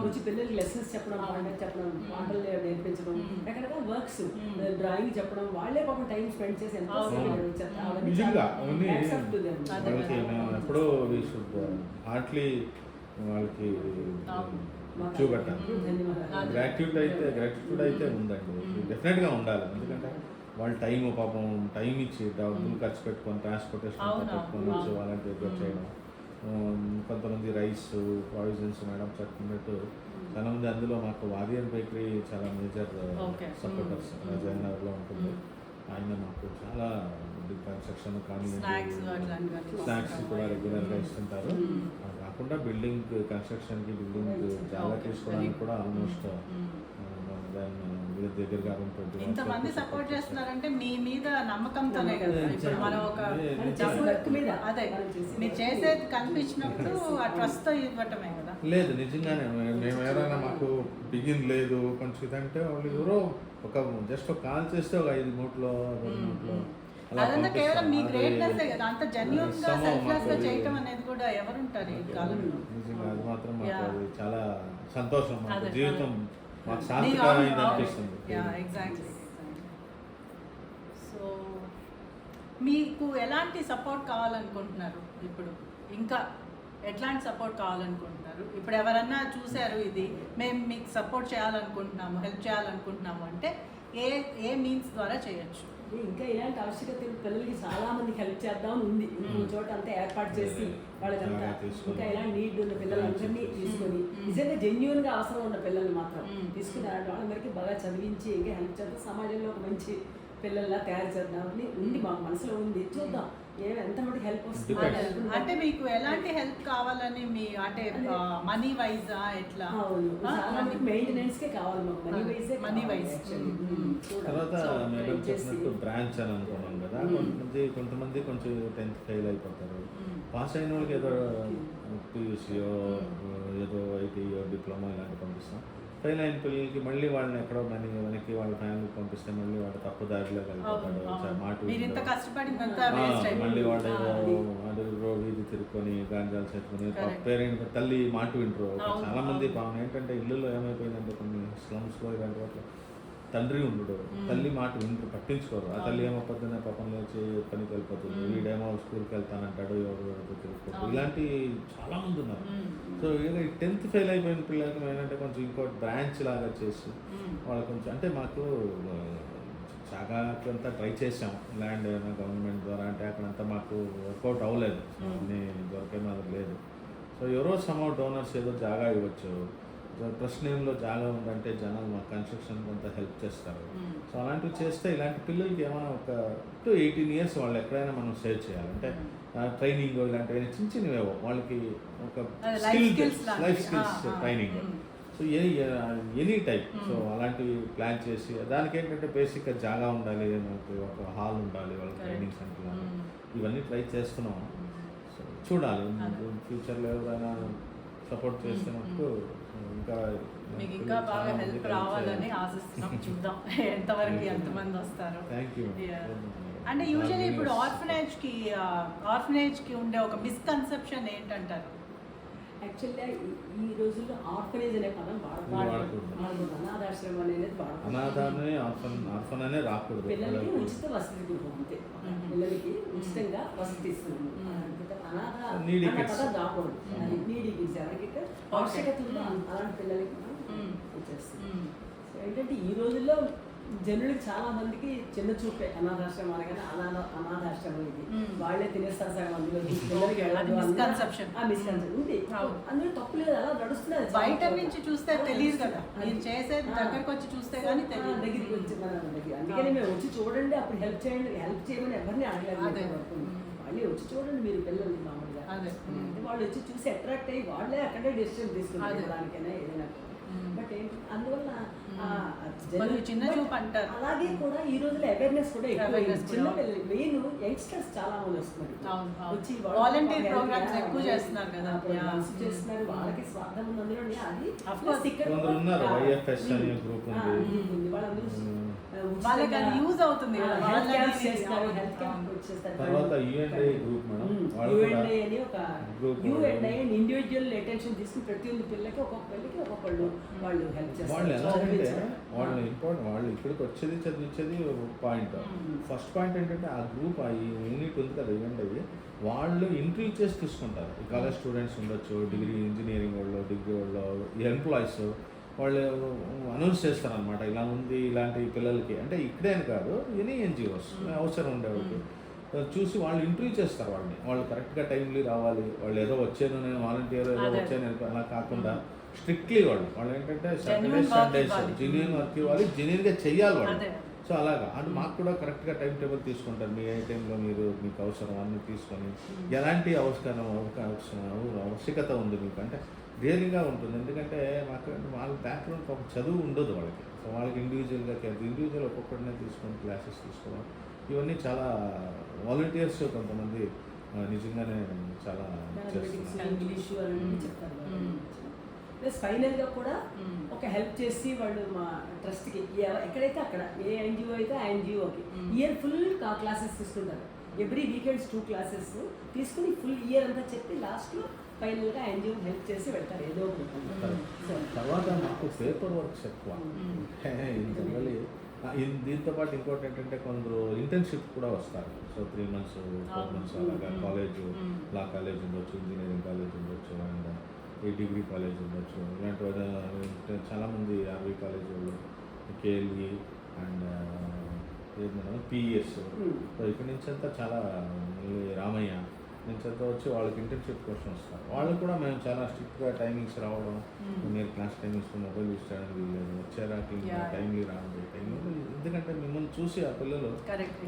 S2: వచ్చి పిల్లలకి లెసన్స్ చెప్పడం, పాటలు నేర్పించడం, రకరకాల వర్క్స్, డ్రాయింగ్ చెప్పడం, వాళ్ళే పాపం టైం స్పెండ్ చేసి ఎంతో
S3: నిజంగా వాళ్ళకి ఎప్పుడో హార్ట్లీ వాళ్ళకి చూపెట్టాలి. గ్రాట్యూడ్ అయితే ఉందండి, డెఫినెట్గా ఉండాలి. ఎందుకంటే వాళ్ళు టైం ఇచ్చి డబ్బులు ఖర్చు పెట్టుకొని ట్రాన్స్పోర్టేషన్ పెట్టుకొని వచ్చి వాళ్ళంటి దగ్గర చేయడం. కొంతమంది రైస్, ప్రావిజన్స్ మేడం చెప్పినట్టు చాలా మంది. అందులో మాకు వారియర్ బేకరీ చాలా మేజర్ సపోర్టర్స్, రాజానగర్లో ఉంటుంది. ఆయన మాకు చాలా కన్స్ట్రక్షన్ కానీ స్నాక్స్ కూడా రెగ్యులర్గా ఇస్తుంటారు. కాకుండా బిల్డింగ్ కన్స్ట్రక్షన్కి, బిల్డింగ్ జాగా తీసుకోవడానికి కూడా ఆల్మోస్ట్ దగ్గరగా ఉంటుంది.
S1: ఇంతమంది సపోర్ట్ చేస్తున్నారంటే మీ మీద నమ్మకంతోనే కదా. ఇప్పుడు మనం ఒక అదే మీరు చేసేది కనిపించినప్పుడు ఆ ట్రస్ట్ ఇవ్వటమే కదా.
S3: లేదు నిజంగానే మేము ఎవరైనా మాకు బిగిన్ లేదు కొంచెం ఇదంటే వాళ్ళు ఎవరో జస్ట్ ఒక కాల్ చేస్తే ఒక 5 మూట్లో 10 మూట్లో
S1: అదంతా కేవలం మీ
S3: పంపిస్తాం.
S1: గ్రేట్నెస్
S3: అది
S1: కదా, అంత జెన్యూన్ గా
S3: ఇష్టమో
S1: సెల్ఫ్లెస్ గా
S3: మాకు
S1: చేయటం అనేది కూడా ఎవరుంటారు ఈ కాలంలో.
S3: నిజంగా అది మాత్రం మాకు
S1: Yeah.
S3: అది చాలా సంతోషం, మాకు
S1: అదే,
S3: జీవితం
S1: అదే.
S3: మాకు సార్థకమైంది అనిపిస్తుంది.
S1: ఎగ్జాక్ట్లీ. సో మీకు ఎలాంటి సపోర్ట్ కావాలనుకుంటున్నారు ఇప్పుడు, ఇంకా ఎట్లాంటి సపోర్ట్ కావాలనుకుంటున్నారు ఇప్పుడు? ఎవరన్నా చూశారు ఇది మేము మీకు సపోర్ట్ చేయాలనుకుంటున్నాము, హెల్ప్ చేయాలనుకుంటున్నాము అంటే ఏ ఏ మీన్స్ ద్వారా చేయొచ్చు?
S2: ఇంకా ఇలాంటి ఆవశ్యకత పిల్లలకి చాలా మందికి హెల్ప్ చేద్దామని ఉంది. ఇంకొక చోట అంతా ఏర్పాటు చేసి వాళ్ళకంతా ఇంకా ఇలాంటి నీడ్ ఉన్న పిల్లలందరినీ తీసుకొని నిజంగా జెన్యున్ గా అవసరం ఉన్న పిల్లల్ని మాత్రం తీసుకుని వాళ్ళందరికీ బాగా చదివించి ఇంకా హెల్ప్ చేద్దాం, సమాజంలో ఒక మంచి పిల్లల్లా తయారు చేద్దామని ఉంది, మాకు మనసులో ఉంది. చూద్దాం ఎంత మటుకు హెల్ప్ వస్తుంది.
S1: అంటే మీకు ఎలాంటి హెల్ప్ కావాలని మీ అంటే మనీ వైజా ఎట్లా?
S2: మెయింటెనెన్స్ కే కావాలి మాకు, మనీ వైజ్.
S1: Money wise.
S3: తర్వాత మేడం చెప్పినట్టు బ్రాంచ్ అని అనుకున్నాం కదా, కొంతమంది కొంచెం 10th ఫెయిల్ అయిపోతారు. పాస్ అయిన వాళ్ళకి ఏదో PUCయో ఏదో ఐటీయో డిప్లొమా ఇలాంటి పంపిస్తాం. ఫెయిల్ అయిన పిల్లలకి మళ్ళీ వాళ్ళని ఎక్కడో వెనక్కి వాళ్ళ ఫ్యామిలీకి పంపిస్తే మళ్ళీ వాడు తప్పు దారిలో వెళ్ళిపోతాడు. మళ్ళీ వాడు ఏదో వీధి తిరుక్కొని గాంజాలు చేతుకొని పేరెంట్ తల్లి మాట వింటారు. చాలా మంది పాపం ఏంటంటే ఇల్లులో ఏమైపోయిందంటే కొన్ని స్లమ్స్లో ఇలాంటి వాటిలో తండ్రి ఉండడు, తల్లి మాట వింటారు, పట్టించుకోరు. ఆ తల్లి ఏమో పొద్దున్నే పాపం లేచి పనికి వెళ్ళిపోతుంది, వీడేమో స్కూల్కి వెళ్తానంటాడు, ఎవరు తిరుగుతాడు. ఇలాంటి చాలా మంది ఉన్నారు. సో ఇక 10th ఫెయిల్ అయిపోయిన పిల్లలకి ఏంటంటే కొంచెం ఇంకో బ్రాంచ్ లాగా చేసి వాళ్ళు కొంచెం అంటే మాకు జాగాకి అంతా ట్రై చేసాం, ల్యాండ్ ఏమైనా గవర్నమెంట్ ద్వారా, అంటే అక్కడంతా మాకు వర్కౌట్ అవ్వలేదు, అన్నీ దొరికే మాది లేదు. సో ఎవరో సమ్ డోనర్స్ ఏదో జాగా ఇవ్వచ్చు, ట్రస్ట్ నేమ్లో జాగా ఉందంటే జనాలు మా కన్స్ట్రక్షన్ అంతా హెల్ప్ చేస్తారు. సో అలాంటివి చేస్తే ఇలాంటి పిల్లలకి ఏమైనా ఒక 18 years వాళ్ళు ఎక్కడైనా మనం సేవ్ చేయాలంటే ట్రైనింగ్ ఇలాంటివి చిన్న చిన్నవేవో వాళ్ళకి ఒక life skills training. So any type. So అలాంటివి ప్లాన్ చేసి దానికి ఏంటంటే బేసిక్గా జాగా ఉండాలి, మనకి ఒక హాల్ ఉండాలి, వాళ్ళకి ట్రైనింగ్ సెంటర్, ఇవన్నీ ట్రై చేస్తున్నాం. సో చూడాలి ఫ్యూచర్లో ఎవరైనా సపోర్ట్ చేస్తే మటుకు ఇంకా
S1: మీకు ఇంకా బాగా హెల్ప్ రావాలని ఆశిస్తున్నాం. చూద్దాం ఎంతవరకు ఎంతమంది వస్తారు.
S3: Thank you.
S1: అంటే యూజువల్లీ ఇప్పుడు ఆర్ఫనేజ్కి ఉండే ఒక మిస్కన్సెప్షన్ ఏంటంటారు?
S2: యాక్చువల్గా ఈ రోజుల్లో ఆర్ఫనేజ్ అనే పదం వాడకూడదు, అనాథాశ్రమం అనేది
S3: ఆర్ఫన్ అనే రాకూడదు.
S2: పిల్లలకి ఉచిత వసతి గృహం అంతే, పిల్లలకి ఉచితంగా వసతి ఇస్తున్నాము. అనాథ అనే పదం రాకూడదు, అది నీడీ కిడ్స్ ఎవరికైతే ఆవశ్యకత ఉందో అలాంటి పిల్లలకి మనం ఇచ్చేస్తాం. సో ఏంటంటే ఈ రోజుల్లో జనులకి చాలా మందికి చిన్న చూపే అనాథాశ్రమం అనగానే అనాథాశ్రమం ఇది, వాళ్ళే తినేస్తారు సగం అందులో, పిల్లలకి
S1: మిస్కన్సెప్షన్
S2: ఉంది. అందులో తప్పు లేదు, అలా నడుస్తున్నది.
S1: బయట నుంచి చూస్తే తెలియదు కదా, మీరు చేసే దగ్గరకు వచ్చి చూస్తే కానీ తెలియదు.
S2: దగ్గరికి వచ్చి మన దగ్గర, అందుకని మేము వచ్చి చూడండి, అప్పుడు హెల్ప్ చేయమని ఎవరిని అడగలేదు. వాళ్ళే వచ్చి చూడండి మీరు పిల్లల్ని మామూలుగా, వాళ్ళు వచ్చి చూసి అట్రాక్ట్ అయ్యి వాళ్ళే అక్కడే డెసిషన్ తీసుకున్నారు దానికైనా ఏదైనా. బట్ ఏంటి అందువల్ల
S1: చిన్న చూపు అంటారు.
S2: అలాగే కూడా ఈ రోజుల్లో అవేర్నెస్ కూడా ఎక్కువ, చిన్న పిల్లలు మెయిన్ యంగ్స్టర్స్ చాలా మంది వస్తున్నారు, వచ్చి
S1: వాలంటీర్ ప్రోగ్రామ్స్ ఎక్కువ చేస్తున్నారు కదా,
S2: చేస్తున్నారు. వాళ్ళకి స్వార్థం ఉంది అందులో, అది
S1: వాళ్ళకి అది యూజ్ అవుతుంది.
S3: తర్వాత U&I గ్రూప్ మేడం,
S2: U&I అని ఒక U&I ఇండివిజువల్ అటెన్షన్ తీసుకుని ప్రతి ఒక్క పిల్లకి ఒక్కొక్క పిల్లకి ఒక్కొక్కళ్ళు వాళ్ళు హెల్ప్ చేస్తారు.
S3: వాళ్ళు ఎలా అంటే వాళ్ళు ఇంపార్టెంట్, వాళ్ళు ఇక్కడికి వచ్చేది చదివించేది పాయింట్. ఫస్ట్ పాయింట్ ఏంటంటే ఆ గ్రూప్ ఆ యూనిట్ ఉంది కదా U&I, వాళ్ళు ఇంటర్వ్యూ చేసి తీసుకుంటారు. ఈ కాలేజ్ స్టూడెంట్స్ ఉండొచ్చు, డిగ్రీ ఇంజనీరింగ్ వాళ్ళు, డిగ్రీ వాళ్ళు, ఎంప్లాయీస్, వాళ్ళు అనౌన్స్ చేస్తారనమాట ఇలా ఉంది ఇలాంటి పిల్లలకి. అంటే ఇక్కడే అని కాదు, ఎనీ NGOs అవసరం ఉండేవాళ్ళకి చూసి వాళ్ళు ఇంటర్వ్యూ చేస్తారు వాళ్ళని. వాళ్ళు కరెక్ట్గా టైంలీ రావాలి, వాళ్ళు ఏదో వచ్చాను నేను వాలంటీర్ ఏదో వచ్చాను అలా కాకుండా స్ట్రిక్ట్లీ వాళ్ళు ఏంటంటే Saturdays జెన్యూన్ వర్క్ ఇవ్వాలి, జెన్యూన్గా చెయ్యాలి వాళ్ళు. సో అలాగా అది మాకు కూడా కరెక్ట్గా టైం టేబుల్ తీసుకుంటారు, మీ ఏ టైంలో మీకు అవసరం అన్నీ తీసుకొని ఎలాంటి ఆవశ్యకత ఉంది మీకు అంటే రియల్గా ఉంటుంది. ఎందుకంటే మాకు వాళ్ళ బ్యాక్గ్రౌండ్ ఒక చదువు ఉండదు వాళ్ళకి. సో వాళ్ళకి ఇండివిజువల్ ఒక్కొక్కటినే తీసుకొని క్లాసెస్ తీసుకోవడం, ఇవన్నీ చాలా వాలంటీర్స్ కొంతమంది నిజంగానే చాలా చేస్తున్నారు.
S2: ప్లస్ ఫైనల్గా కూడా ఒక హెల్ప్ చేసి వాళ్ళు మా ట్రస్ట్కి ఎక్కడైతే అక్కడ ఏ ఎన్జిఓ అయితే ఆ ఎన్జిఓకి ఇయర్ ఫుల్ క్లాసెస్ తీసుకుంటారు. ఎవ్రీ వీకెండ్స్ 2 క్లాసెస్ తీసుకుని ఫుల్ ఇయర్ అంతా చెప్పి లాస్ట్లో ఫైనల్గా ఎన్జిఓ హెల్ప్ చేసి పెడతారు ఏదో ఒకటి.
S3: తర్వాత మాకు పేపర్ వర్క్స్ ఎక్కువ జనరలీ. దీంతో పాటు ఇంకోటి ఏంటంటే కొందరు ఇంటర్న్షిప్ కూడా వస్తారు. సో 3 months 4 months అలాగా కాలేజ్, లా కాలేజ్ ఉండొచ్చు, ఇంజనీరింగ్ కాలేజ్ ఉండొచ్చు, అండ్ ఈ డిగ్రీ కాలేజ్ ఉండొచ్చు. ఇలాంటి చాలామంది ఆర్వీ కాలేజ్ వాళ్ళు, కేఎల్ఈ అండ్ ఏదైనా పిఎస్. సో ఇక్కడి నుంచి అంతా చాలా రామయ్య నుంచి అంతా వచ్చి వాళ్ళకి ఇంటర్న్షిప్ కోసం వస్తారు. వాళ్ళకి కూడా మేము చాలా స్ట్రిక్ట్గా టైమింగ్స్ రావడం, మీరు క్లాస్ టైమింగ్స్ మొబైల్ యూస్ చేయడానికి వీల్లేదు, వచ్చారా టైంలీ రావండి టైంలో. ఎందుకంటే మిమ్మల్ని చూసి ఆ పిల్లలు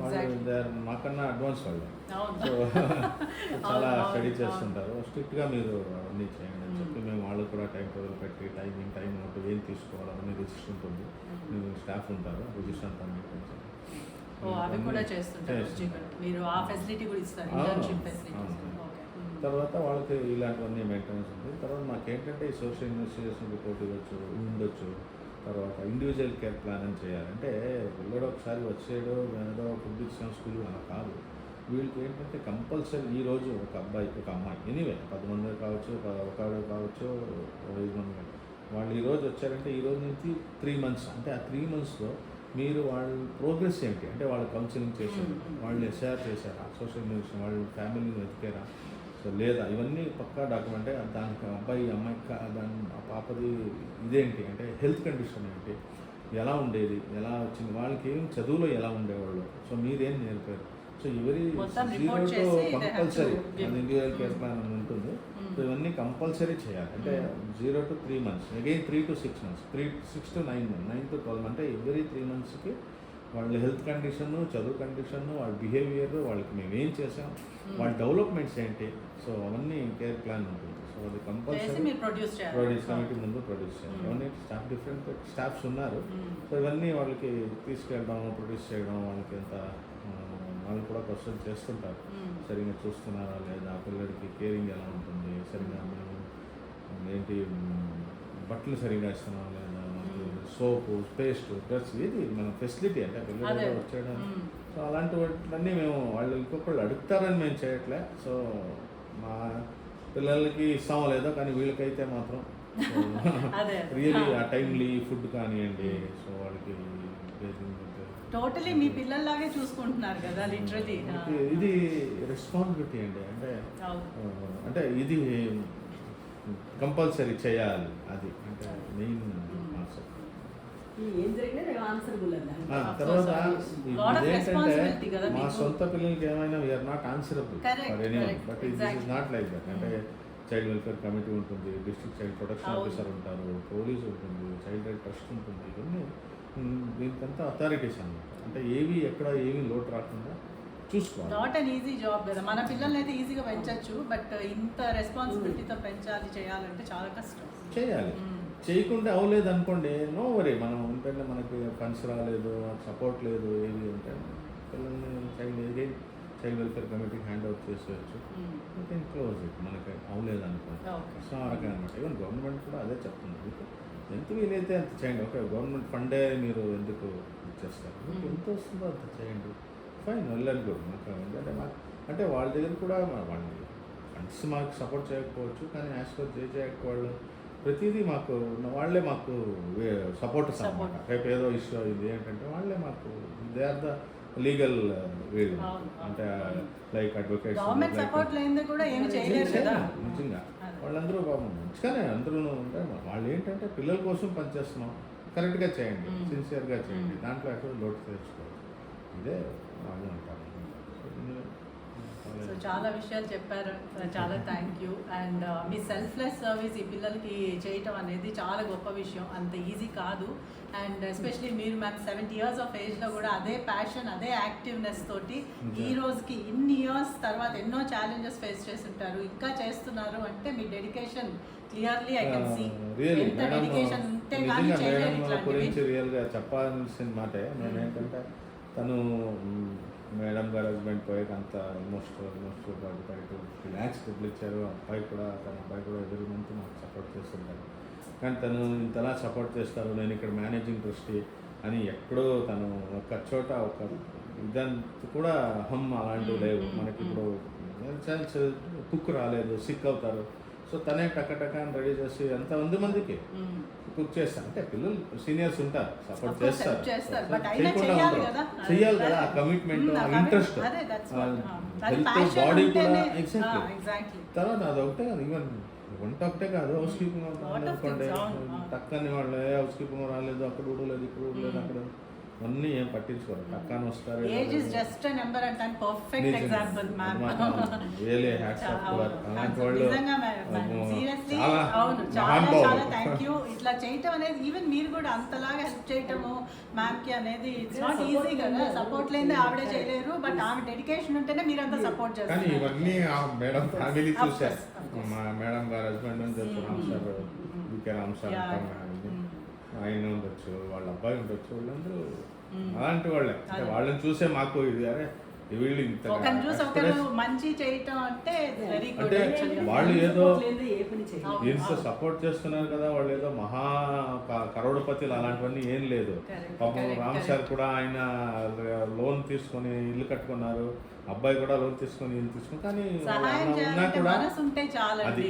S3: వాళ్ళు మాకన్నా అడ్వాన్స్ వాళ్ళు. సో చాలా స్టడీ చేస్తుంటారు. స్ట్రిక్ట్గా మీరు అవన్నీ చేయండి అని చెప్పి మేము వాళ్ళు కూడా టైం టేబుల్ పెట్టి టైం ఉంటుంది, ఏం తీసుకోవాలి అవన్నీ రిజిస్టర్ ఉంటుంది. మీరు స్టాఫ్ ఉంటారు, రిజిస్టర్ అంతా
S1: అవి కూడా చేస్తుంటారు. మీరు ఆ ఫెసిలిటీ కూడా ఇస్తారు, ఇంటర్న్షిప్ ఫెసిలిటీ.
S3: తర్వాత వాళ్ళకి ఇలాంటివన్నీ మెయింటెనెన్స్ ఉంది. తర్వాత మాకేంటంటే ఈ సోషల్ ఇన్వెస్టిగేషన్ రిపోర్ట్ ఇవ్వచ్చు, ఉండొచ్చు. తర్వాత ఇండివిజువల్ కేర్ ప్లాన్ అని చేయాలి. అంటే పిల్లడు ఒకసారి వచ్చాడు ఏదో ఫుడ్ ఇచ్చిన స్కూల్ అలా కాదు. వీళ్ళకి ఏంటంటే కంపల్సరీ ఈరోజు ఒక అబ్బాయి ఒక అమ్మాయి ఎనీవే 10 మంది కావచ్చు, ఒకడు కావచ్చు, 5 మంది వాళ్ళు ఈరోజు వచ్చారంటే ఈరోజు నుంచి 3 months, అంటే ఆ 3 monthsలో మీరు వాళ్ళ ప్రోగ్రెస్ ఏంటి, అంటే వాళ్ళు కౌన్సిలింగ్ చేశారు, వాళ్ళు ఎస్ఆర్ చేశారా, సోషల్ ఇన్వెస్టిగేషన్ వాళ్ళు ఫ్యామిలీని వెతికారా, సో లేదా ఇవన్నీ పక్కా డాక్యుమెంటే. దానికి అమ్మాయి దాని ఆ పాపది ఇదేంటి అంటే హెల్త్ కండిషన్ ఏంటి, ఎలా ఉండేది, ఎలా వచ్చింది, వాళ్ళకి ఏం చదువులో ఎలా ఉండేవాళ్ళు, సో మీరేం నేర్పారు. సో ఎవరి 0 to compulsory individual care plan అని ఉంటుంది. సో ఇవన్నీ కంపల్సరీ చేయాలి. అంటే 0 to 3 months, again 3 to 6 months, 6 to 9 months, 9 to 12 అంటే ఎవ్రీ 3 monthsకి వాళ్ళ హెల్త్ కండిషన్, చదువు కండిషన్, వాళ్ళ బిహేవియర్, వాళ్ళకి మేము ఏం చేసాం, వాళ్ళ డెవలప్మెంట్స్ ఏంటి, సో అవన్నీ కేర్ ప్లాన్ ఉంటుంది. సో అది కంపల్సరీ ప్రొడ్యూస్ కమిటీ ముందు ప్రొడ్యూస్ చేయాలి. అవన్నీ డిఫరెంట్ స్టాఫ్స్ ఉన్నారు. సో ఇవన్నీ వాళ్ళకి తీసుకెళ్ళడం, ప్రొడ్యూస్ చేయడం, వాళ్ళకి ఎంత వాళ్ళు కూడా క్వశ్చన్ చేస్తుంటారు, సరిగ్గా చూస్తున్నారా లేదా, పిల్లడికి కేరింగ్ ఎలా ఉంటుంది, సరిగ్గా మేము ఏంటి బట్టలు సరిగ్గా ఇస్తున్నాం లేదా, సోపు, పేస్ట్, డ్రెస్, ఇది మన ఫెసిలిటీ అంటే పిల్లలు వచ్చేయడం. సో అలాంటివన్నీ మేము వాళ్ళు ఇంకొకళ్ళు అడుగుతారని మేము చేయట్లే. సో మా పిల్లలకి ఇస్తామో లేదో కానీ వీళ్ళకైతే మాత్రం రియలీ ఆ టైమ్లీ ఫుడ్ కానివ్వండి, సో వాళ్ళకి
S1: టోటలీ మీ పిల్లల్లాగే చూసుకుంటున్నారు కదా లిటరలీ.
S3: ఇది రెస్పాన్సిబిలిటీ అండి. అంటే ఇది కంపల్సరీ చేయాలి. అది అంటే మెయిన్ కాన్సెప్ట్. తర్వాత ఏంటంటే మా సొంత పిల్లలకి ఏమైనా we are not answerable for anyone, but it is not like that. అంటే చైల్డ్ వెల్ఫేర్ కమిటీ ఉంటుంది, డిస్ట్రిక్ట్ చైల్డ్ ప్రొటెక్షన్ ఆఫీసర్ ఉంటారు, పోలీస్ ఉంటుంది, చైల్డ్ రైట్ ట్రస్ట్ ఉంటుంది. ఇవన్నీ దీనికంతా అథారిటీస్ అన్నమాట. అంటే ఎక్కడ ఏమి లోటు రాకుండా చూసుకోవాలి.
S1: నాట్ అన్ ఈజీ జాబ్ కదా. మన పిల్లల్ని అయితే ఈజీగా పెంచవచ్చు, బట్ ఇంత రెస్పాన్సిబిలిటీతో చేయాలంటే చాలా కష్టం.
S3: చేయాలి. చేయకుండా అవ్వలేదు అనుకోండి, నో వరీ. మనం ఉంటే మనకి ఫండ్స్ రాలేదు, సపోర్ట్ లేదు, ఏది ఉంటే పిల్లల్ని చైల్డ్ వెల్ఫేర్ కమిటీకి హ్యాండ్ ఓవర్ చేసేయచ్చు. క్లోజ్ ఇట్ మనకి అవ్వలేదు అనుకోండి. సో అరకే అనమాట. ఈవెన్ గవర్నమెంట్ కూడా అదే చెప్తుంది, ఎంత వీలైతే అంత చేయండి. ఓకే, గవర్నమెంట్ ఫండే మీరు ఎందుకు ఇచ్చేస్తారు, ఎంత వస్తుందో అంత చేయండి, ఫైన్, వెళ్ళాలి కూడా. మాకు అంటే వాళ్ళ దగ్గర కూడా వాళ్ళ ఫండ్స్ మాకు సపోర్ట్ చేయకపోవచ్చు, కానీ యాస్పర్ చేయకపోవాలి ప్రతిదీ మాకు వాళ్ళే మాకు సపోర్టర్స్ అన్నమాట. రేపు ఏదో ఇష్యూ అయింది ఏంటంటే వాళ్ళే మాకు దే ఆర్ ద లీగల్ వీళ్ళు, అంటే లైక్ అడ్వకేట్స్. నిజంగా వాళ్ళందరూ మంచిగానే అందరూ ఉంటే వాళ్ళు ఏంటంటే పిల్లల కోసం పనిచేస్తున్నాం, కరెక్ట్గా చేయండి, సిన్సియర్గా చేయండి, దాంట్లో ఎక్కడ లోటు తెచ్చుకోవాలి, ఇదే వాళ్ళు అంటారు.
S1: సో చాలా విషయాలు చెప్పారు, చాలా thank you. And me selfless service ఈ పిల్లలకి చేయటం అనేది చాలా గొప్ప విషయం, అంత ఈజీ కాదు. అండ్ ఎస్పెషలీ మీరు మ్యామ్ 70 years ఆఫ్ ఏజ్లో కూడా అదే ప్యాషన్, అదే యాక్టివ్నెస్ తోటి ఈ రోజుకి ఇన్ని ఇయర్స్ తర్వాత ఎన్నో ఛాలెంజెస్ ఫేస్ చేస్తుంటారు, ఇంకా చేస్తున్నారు అంటే మీ dedication clearly I can see. ఎంత డెడికేషన్ ఉంటే కానీ చేయలేరు ఇట్లాంటివి.
S3: రియల్గా చెప్పాల్సిన మాటే నేను ఏంటంటే, తను మేడం గారు హస్బెండ్ పోయాక అంత ఆల్మోస్ట్ 45 to 50 lakhs డబ్బులు ఇచ్చారు. తన అబ్బాయి కూడా ఎవ్రీ మంత్ మాకు సపోర్ట్ చేస్తుంటారు. కానీ తను ఇంతలా సపోర్ట్ చేస్తారు, నేను ఇక్కడ మేనేజింగ్ ట్రస్టీ అని ఎక్కడో తను ఒక చోట ఒక ఇదంతా కూడా అలాంటివి లేవు మనకి. ఇప్పుడు కుక్ రాలేదు, సిక్ అవుతారు, సో తనే టక్క అని రెడీ చేసి ఎంత మందికి కుక్ చేస్తాను. అంటే పిల్లలు సీనియర్స్ ఉంటారు, సపోర్ట్ చేస్తారు, చేయకుండా ఉంటారు, చెయ్యాలి కదా. ఆ కమిట్మెంట్, ఆ ఇంట్రెస్ట్, హెల్త్, బాడీ కూడా. ఎగ్జాక్ట్లీ. తర్వాత అదొకటే కాదు, ఈవెన్ వంట ఒకటే కాదు, హౌస్ కీపింగ్ అనుకోండి. టక్కని వాళ్ళు హౌస్ కీపింగ్ రాలేదు, అక్కడ ఊడలేదు, ఇక్కడ ఊడలేదు, అక్కడ అన్నీ ఏం పట్టించుకోరు, టక్కని వస్తారు.
S1: Age is just a number and I perfect example ma'am.
S3: Really hats off to her. అలాంటి వాళ్ళు
S1: నిజంగా మ్యామ్, సీరియస్లీ అవును, చాలా థాంక్యూ. ఇట్లా చేయటం అనేది, ఈవెన్ మీరు కూడా అంతలాగా హెల్ప్ చేయటము మ్యామ్ కి అనేది ఇట్స్ నాట్ ఈజీ కదా. సపోర్ట్ లేనిదే ఆవిడే చేయలేరు, బట్ ఆమె డెడికేషన్ ఉంటేనే మీరు అంతా సపోర్ట్ చేస్తారు.
S3: కానీ ఇవన్నీ మేడం ఫ్యామిలీ చూశారు. మా మేడం గారు హస్బెండ్ అని Ram sir, V K Ram sir, ఆయన ఉండొచ్చు, వాళ్ళ అబ్బాయి ఉండొచ్చు, వాళ్ళందరూ అలాంటి వాళ్ళే. అంటే వాళ్ళని చూసే మాకు ఇది అరే వీళ్ళు ఇంత
S1: మంచి చేయటం అంటే వెరీ గుడ్.
S3: అంటే వాళ్ళు ఏదో
S2: ఏ పని చేయాలి,
S3: ఇంత సపోర్ట్ చేస్తున్నారు కదా, వాళ్ళు ఏదో మహా కరోడపతిలు అలాంటివన్నీ ఏం లేదు. పాపం రామ్ సార్ కూడా ఆయన లోన్ తీసుకొని ఇల్లు కట్టుకున్నారు, అబ్బాయి కూడా లోన్ తీసుకొని ఇల్లు తీసుకుని, కానీ
S1: సహాయం చేయాలంటే మనసు ఉంటే చాలండి.
S3: అది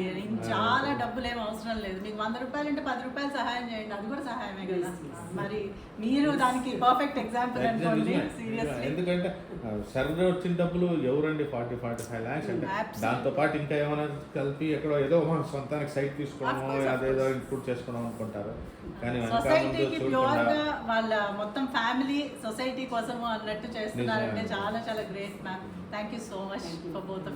S1: చాలా డబ్బులు ఏం అవసరం లేదు. మీకు 100 రూపాయలు అంటే 10 రూపాయలు సహాయం చేయండి, అది కూడా సహాయమే కదా. మరి మీరు దానికి పర్ఫెక్ట్ ఎగ్జాంపుల్ అనుకోండి. సీరియస్లీ,
S3: ఎందుకంటే సర్వే వచ్చిన డబ్బులు ఎవరండి 40-45 lakhs అంటే దాంతో పాటు ఇంకా ఏమైనా కలిపి ఎక్కడో ఏదో మన సొంతానికి సైట్ తీసుకోవడం, అదేదో ఇంప్రూవ్ చేసుకోవడం అనుకుంటారు. కానీ
S1: సొసైటీకి ప్యూర్ గా వాళ్ళ మొత్తం ఫ్యామిలీ సొసైటీ కోసము అన్నట్టు చేస్తున్నారంటే చాలా చాలా great ma'am. Thank you so much for both.